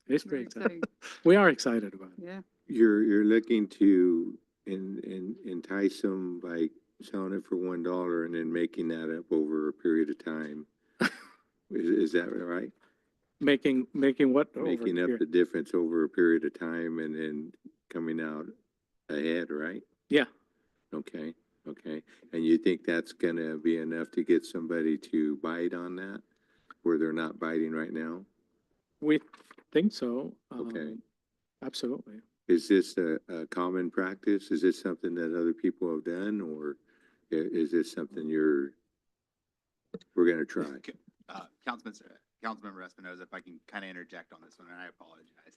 It's Very pretty exciting. We are excited about it. Yeah. You're looking to entice them by selling it for $1 and then making that up over a period of time. Is that right? Making what? over Making up here? the difference over a period of time and then coming out ahead, right? Yeah. Okay, okay. And you think that's gonna be enough to get somebody to bite on that, where they're not biting right now? We think so. Okay. Absolutely. Is this a common practice? Is this something that other people have done, or is this something we're gonna try? Councilmember Espinoza, if I can kind of interject on this one, and I apologize.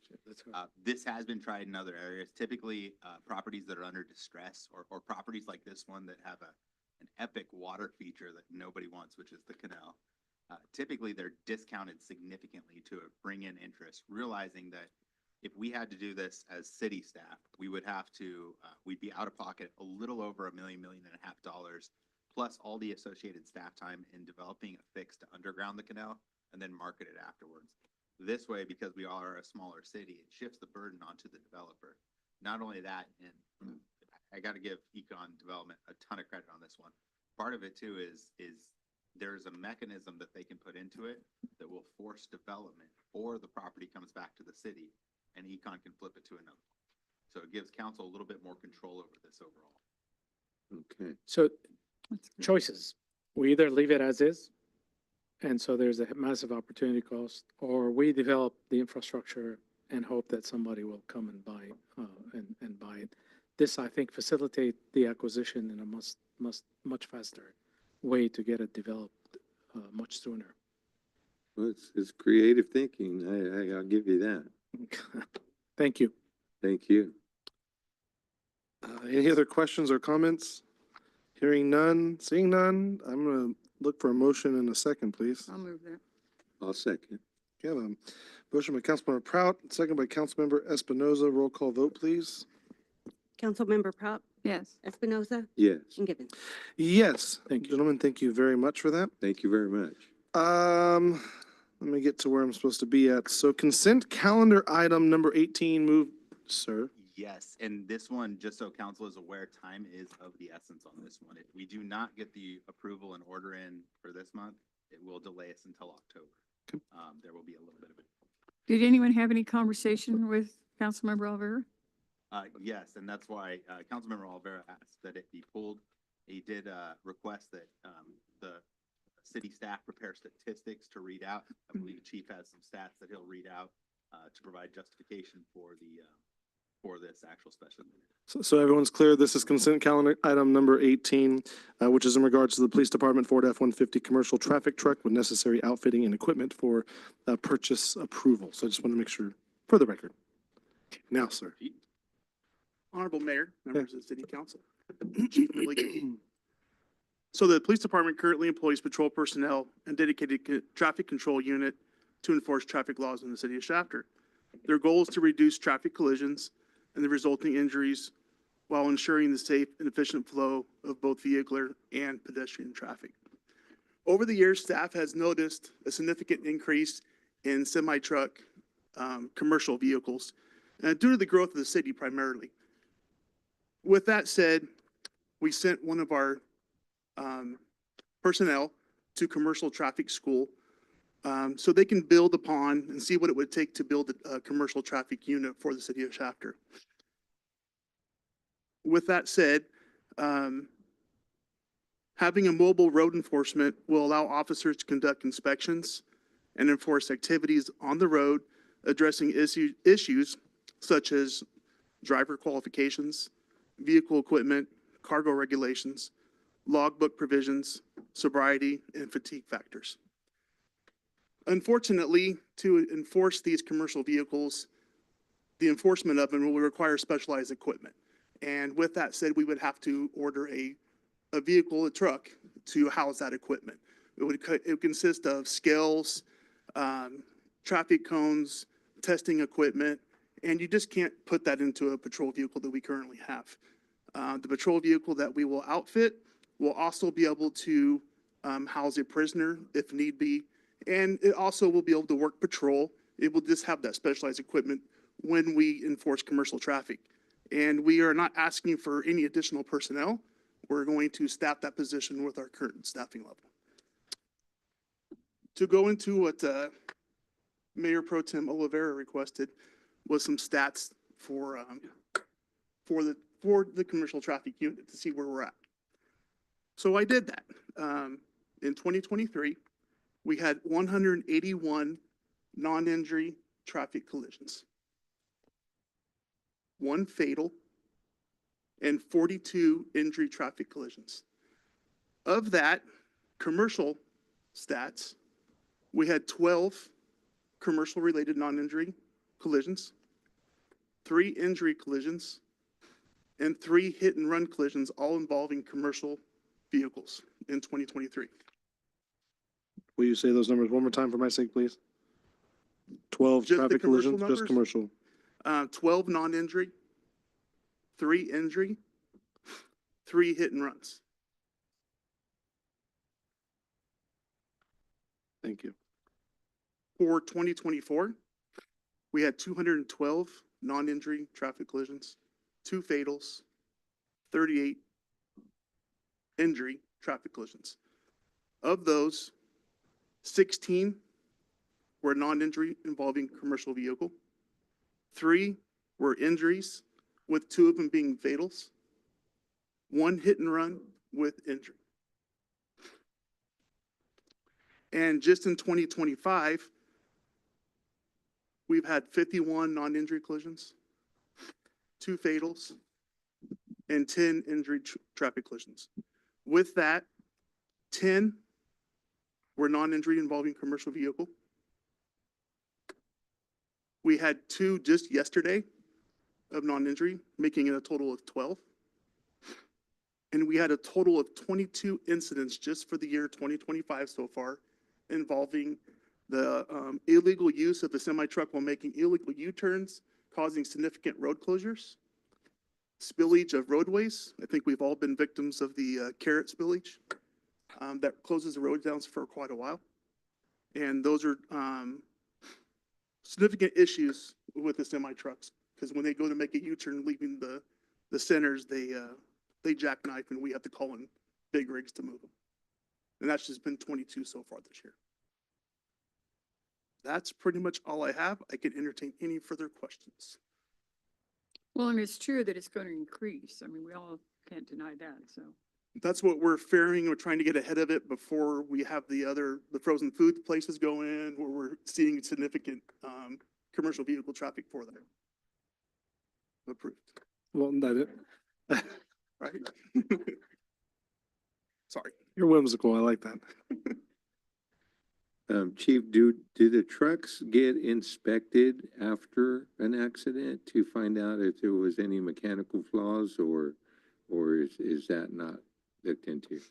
This has been tried in other areas, typically properties that are under distress or properties like this one that have an epic water feature that nobody wants, which is the canal. Typically, they're discounted significantly to bring in interest, realizing that if we had to do this as city staff, we would have to, we'd be out of pocket a little over $1 million and a half, plus all the associated staff time in developing a fix to underground the canal and then market it afterwards. This way, because we are a smaller city, it shifts the burden onto the developer. Not only that, and I got to give Econ Development a ton of credit on this one. Part of it too is there's a mechanism that they can put into it that will force development, or the property comes back to the city and Econ can flip it to another. So it gives council a little bit more control over this overall. Okay. So choices. We either leave it as is, and so there's a massive opportunity cost, or we develop the infrastructure and hope that somebody will come and buy and buy it. This, I think, facilitate the acquisition in a much faster way to get it developed much sooner. Well, it's creative thinking. I'll give you that. Thank you. Thank you. Any other questions or comments? Hearing none, seeing none, I'm gonna look for a motion in a second, please. I'll move that. I'll second. Okay, I have a motion by Councilmember Prout, second by Councilmember Espinoza. Roll call vote, please. Councilmember Prout, Yes. Espinoza, Yes. and Givens. Yes. Thank you. Gentlemen, thank you very much for that. Thank you very much. Let me get to where I'm supposed to be at. So consent calendar item number 18, Sir? Yes, and this one, just so council is aware, time is of the essence on this one. If we do not get the approval and order in for this month, it will delay us until October. There will be a little bit of a Did anyone have any conversation with Councilmember Olvera? yes, and that's why, Councilmember Olvera asked that it be pulled. He did, request that, the city staff prepare statistics to read out. I believe the chief has some stats that he'll read out, to provide justification for the, for this actual special meeting. So everyone's clear, this is consent calendar item number 18, which is in regards to the police department Ford F-150 commercial traffic truck with necessary outfitting and equipment for purchase approval. So I just want to make sure, for the record. Now, sir. Honorable Mayor, members of the City Council. Chief Milligan. So the police department currently employs patrol personnel and dedicated traffic control unit to enforce traffic laws in the city of Shafter. Their goal is to reduce traffic collisions and the resulting injuries while ensuring the safe and efficient flow of both vehicular and pedestrian traffic. Over the years, staff has noticed a significant increase in semi-truck commercial vehicles due to the growth of the city primarily. With that said, we sent one of our personnel to commercial traffic school so they can build upon and see what it would take to build a commercial traffic unit for the city of Shafter. With that said, having a mobile road enforcement will allow officers to conduct inspections and enforce activities on the road, addressing issues such as driver qualifications, vehicle equipment, cargo regulations, logbook provisions, sobriety, and fatigue factors. Unfortunately, to enforce these commercial vehicles, the enforcement of them will require specialized equipment. And with that said, we would have to order a vehicle, a truck, to house that equipment. It would consist of scales, traffic cones, testing equipment, and you just can't put that into a patrol vehicle that we currently have. The patrol vehicle that we will outfit will also be able to house a prisoner if need be, and it also will be able to work patrol. It will just have that specialized equipment when we enforce commercial traffic. And we are not asking for any additional personnel. We're going to staff that position with our current staffing level. To go into what Mayor Pro Tem Olivera requested was some stats for the commercial traffic unit to see where we're at. So I did that. In 2023, we had 181 non-injury traffic collisions, 1 fatal, and 42 injury traffic collisions. Of that, commercial stats, we had 12 commercial-related non-injury collisions, 3 injury collisions, and 3 hit-and-run collisions, all involving commercial vehicles in 2023. Will you say those numbers one more time for my sake, please? 12 Just the traffic commercial collisions, just numbers? commercial. 12 non-injury, 3 injury, 3 hit-and-runs. Thank you. For 2024, we had 212 non-injury traffic collisions, 2 fatals, 38 injury traffic collisions. Of those, 16 were non-injury involving commercial vehicle. 3 were injuries, with 2 of them being fatals. 1 hit and run with injury. And just in 2025, we've had 51 non-injury collisions, 2 fatals, and 10 injury traffic collisions. With that, 10 were non-injury involving commercial vehicle. We had 2 just yesterday of non-injury, making it a total of 12. And we had a total of 22 incidents just for the year 2025 so far involving the illegal use of a semi-truck while making illegal U-turns, causing significant road closures, spillage of roadways. I think we've all been victims of the carrot spillage that closes the road down for quite a while. And those are significant issues with the semi-trucks Because when they go to make a U-turn leaving the centers, they jackknife and we have to call in big rigs to move them. And that's just been 22 so far this year. That's pretty much all I have. I can entertain any further questions. Well, and it's true that it's going to increase. I mean, we all can't deny that, so. That's what we're fearing. We're trying to get ahead of it before we have the frozen food places go in, where we're seeing significant, commercial vehicle traffic for that. Approved, Well, that, right? Sorry. you're whimsical. I like that. Chief, do the trucks get inspected after an accident to find out if there was any mechanical flaws or is that not looked into?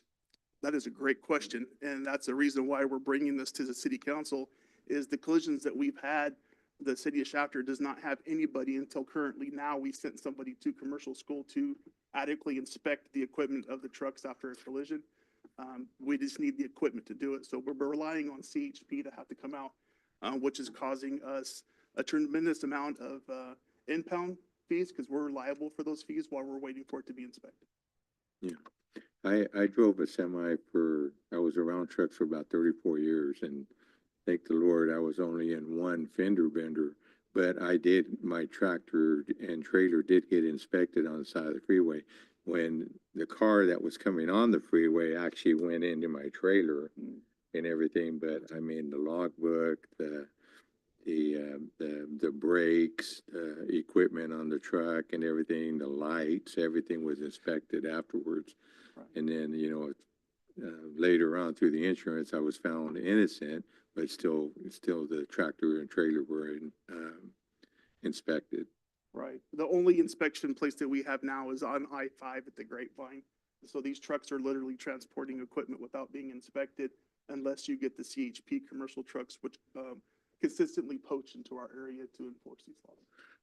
That is a great question, and that's the reason why we're bringing this to the city council, is the collisions that we've had. The city of Shafter does not have anybody until currently now. We sent somebody to commercial school to adequately inspect the equipment of the trucks after a collision. We just need the equipment to do it, so we're relying on CHP to have to come out, which is causing us a tremendous amount of impound fees, because we're liable for those fees while we're waiting for it to be inspected. Yeah. I drove a semi I was around trucks for about 34 years, and thank the Lord I was only in one fender bender, but my tractor and trailer did get inspected on the side of the freeway. When the car that was coming on the freeway actually went into my trailer and everything, but I mean, the logbook, the brakes, equipment on the truck and everything, the lights, everything was inspected afterwards. Right. And then, later on through the insurance, I was found innocent, but still the tractor and trailer were inspected. Right. The only inspection place that we have now is on I-5 at the Grapevine. So these trucks are literally transporting equipment without being inspected unless you get the CHP commercial trucks, which consistently poach into our area to enforce these laws.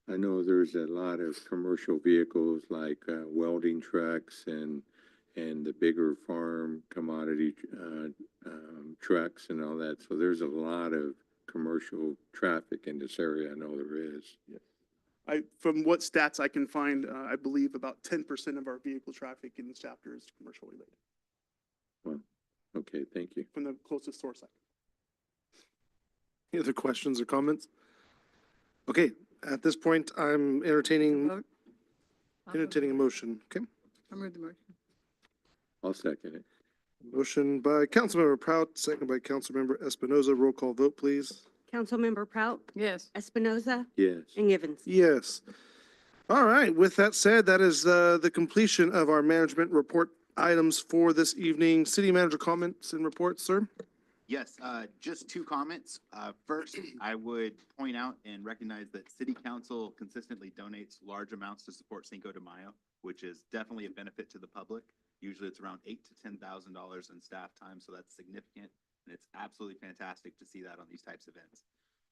I know there's a lot of commercial vehicles like welding trucks and the bigger farm commodity trucks and all that. So there's a lot of commercial traffic in this area. I know there is. Yes. From what stats I can find, I believe about 10% of our vehicle traffic in this chapter is commercial related, Well, okay, thank you. from the closest source I can. Any other questions or comments? Okay, at this point, I'm entertaining Vote. a motion. Okay, I'll move the motion. I'll second it. motion by Councilmember Prout, second by Councilmember Espinoza. Roll call vote, please. Councilmember Prout, Yes. Espinoza, Yes. and Givens. Yes. All right, with that said, that is the completion of our management report items for this evening. City manager comments and reports, sir? Yes, just two comments. First, I would point out and recognize that city council consistently donates large amounts to support Cinco de Mayo, which is definitely a benefit to the public. Usually it's around $8,000 to $10,000 in staff time, so that's significant. And it's absolutely fantastic to see that on these types of events.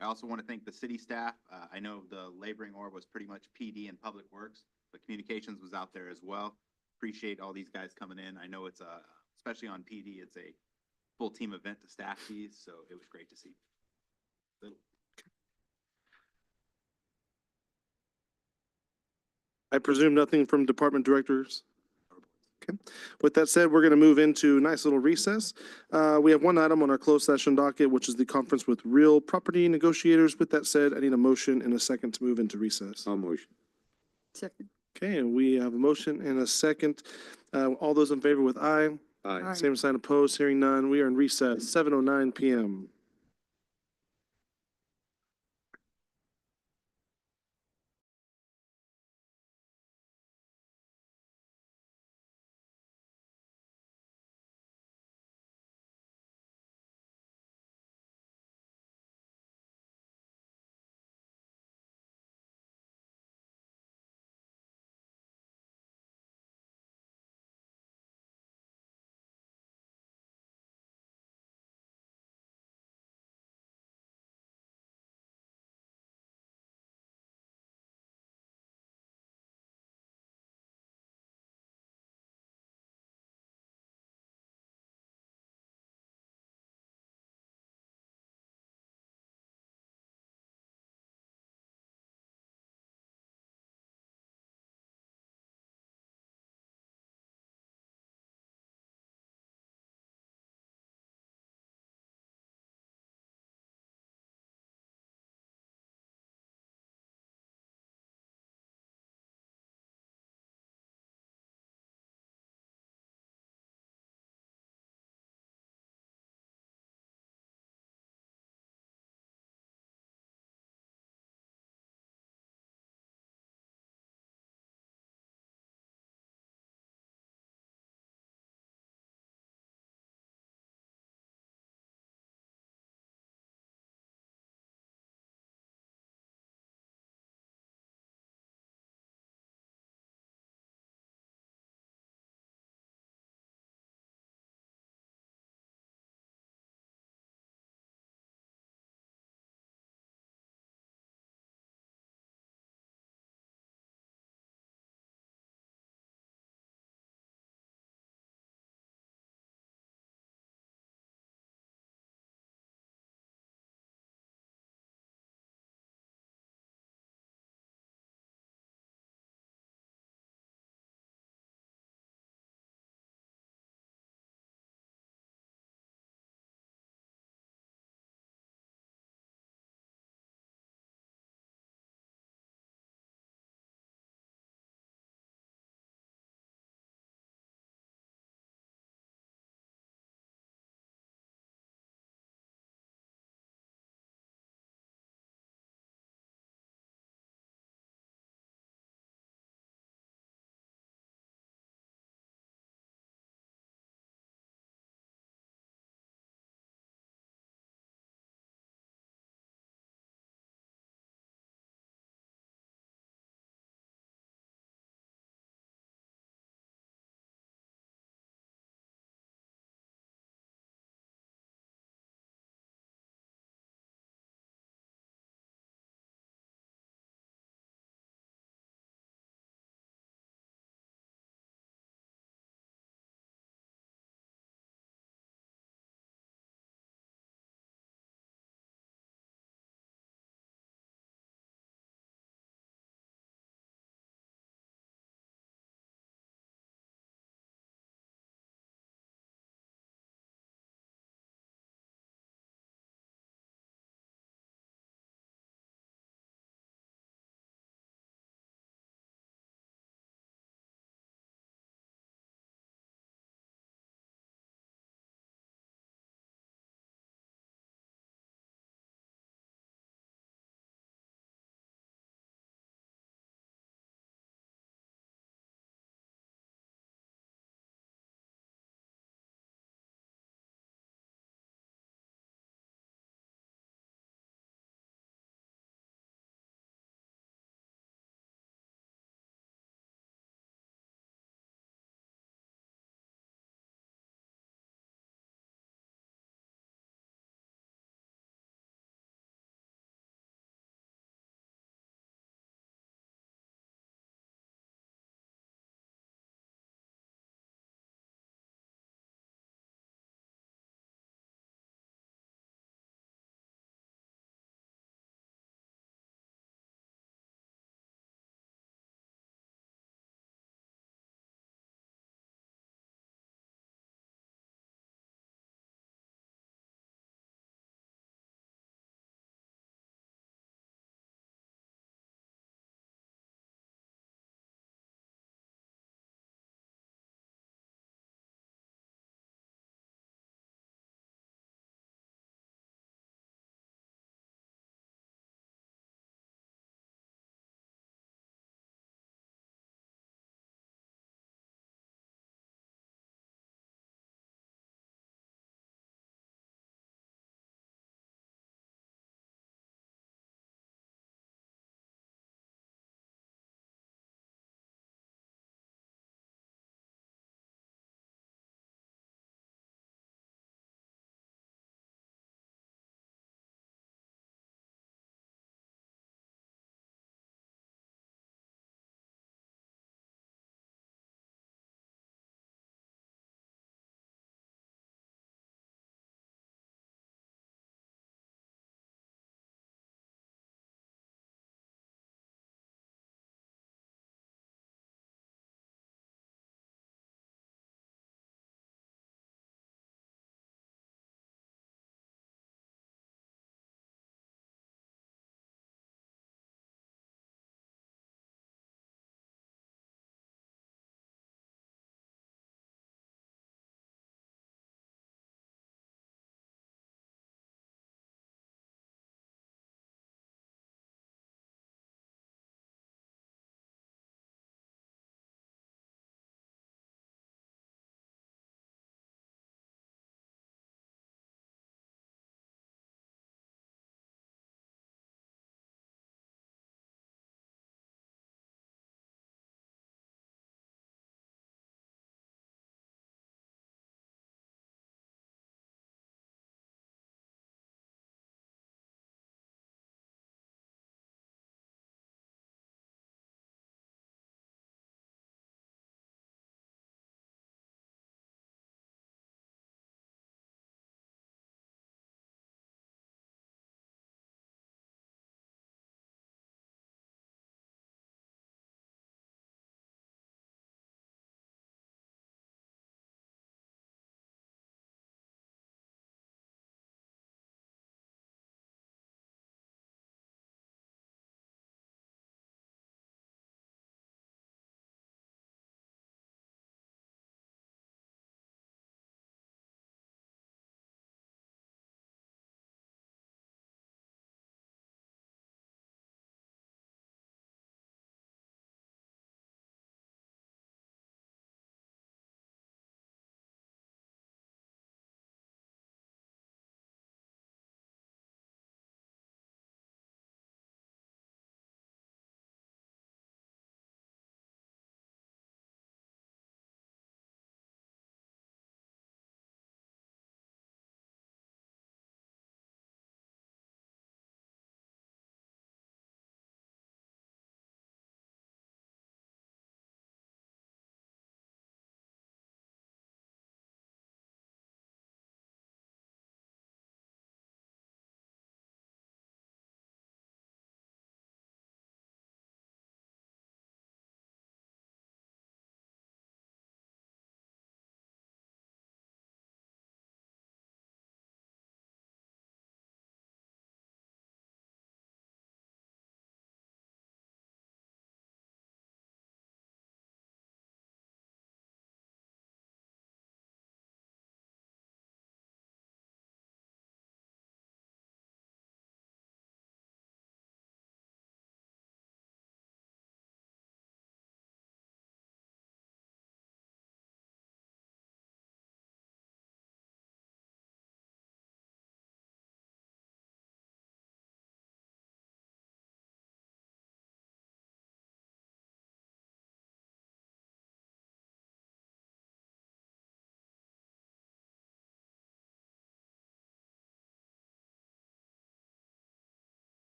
I also want to thank the city staff. I know the laboring org was pretty much PD and Public Works, but communications was out there as well. Appreciate all these guys coming in. I know it's especially on PD, it's a full team event to staff these, so it was great to see. I presume nothing from department directors? Okay. With that said, we're going to move into a nice little recess. We have one item on our closed session docket, which is the conference with real property negotiators. With that said, I need a motion and a second to move into recess. I'll motion. Second. Okay, and we have a motion and a second. All those in favor with aye? Aye. Same sign opposed, hearing none. We are in recess, 7:09 PM.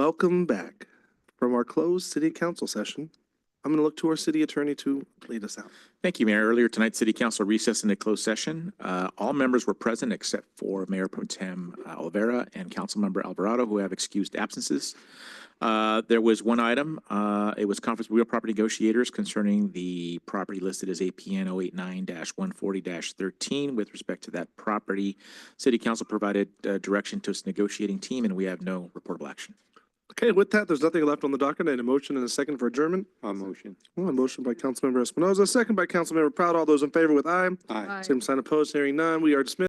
Welcome back from our closed city council session. I'm going to look to our city attorney to lead us out. Thank you, Mayor. Earlier tonight, City Council recessed into closed session. All members were present except for Mayor Pro Tem Olivera and Councilmember Alvarado, who have excused absences. There was one item, it was conference with real property negotiators concerning the property listed as APN 089-140-13. With respect to that property, City Council provided direction to its negotiating team, and we have no reportable action. Okay, with that, there's nothing left on the docket. I need a motion and a second for adjournment. I'll motion. Well, a motion by Councilmember Espinoza, second by Councilmember Proud. All those in favor with aye. Aye. Aye. Same sign opposed, hearing none. We are dismissed.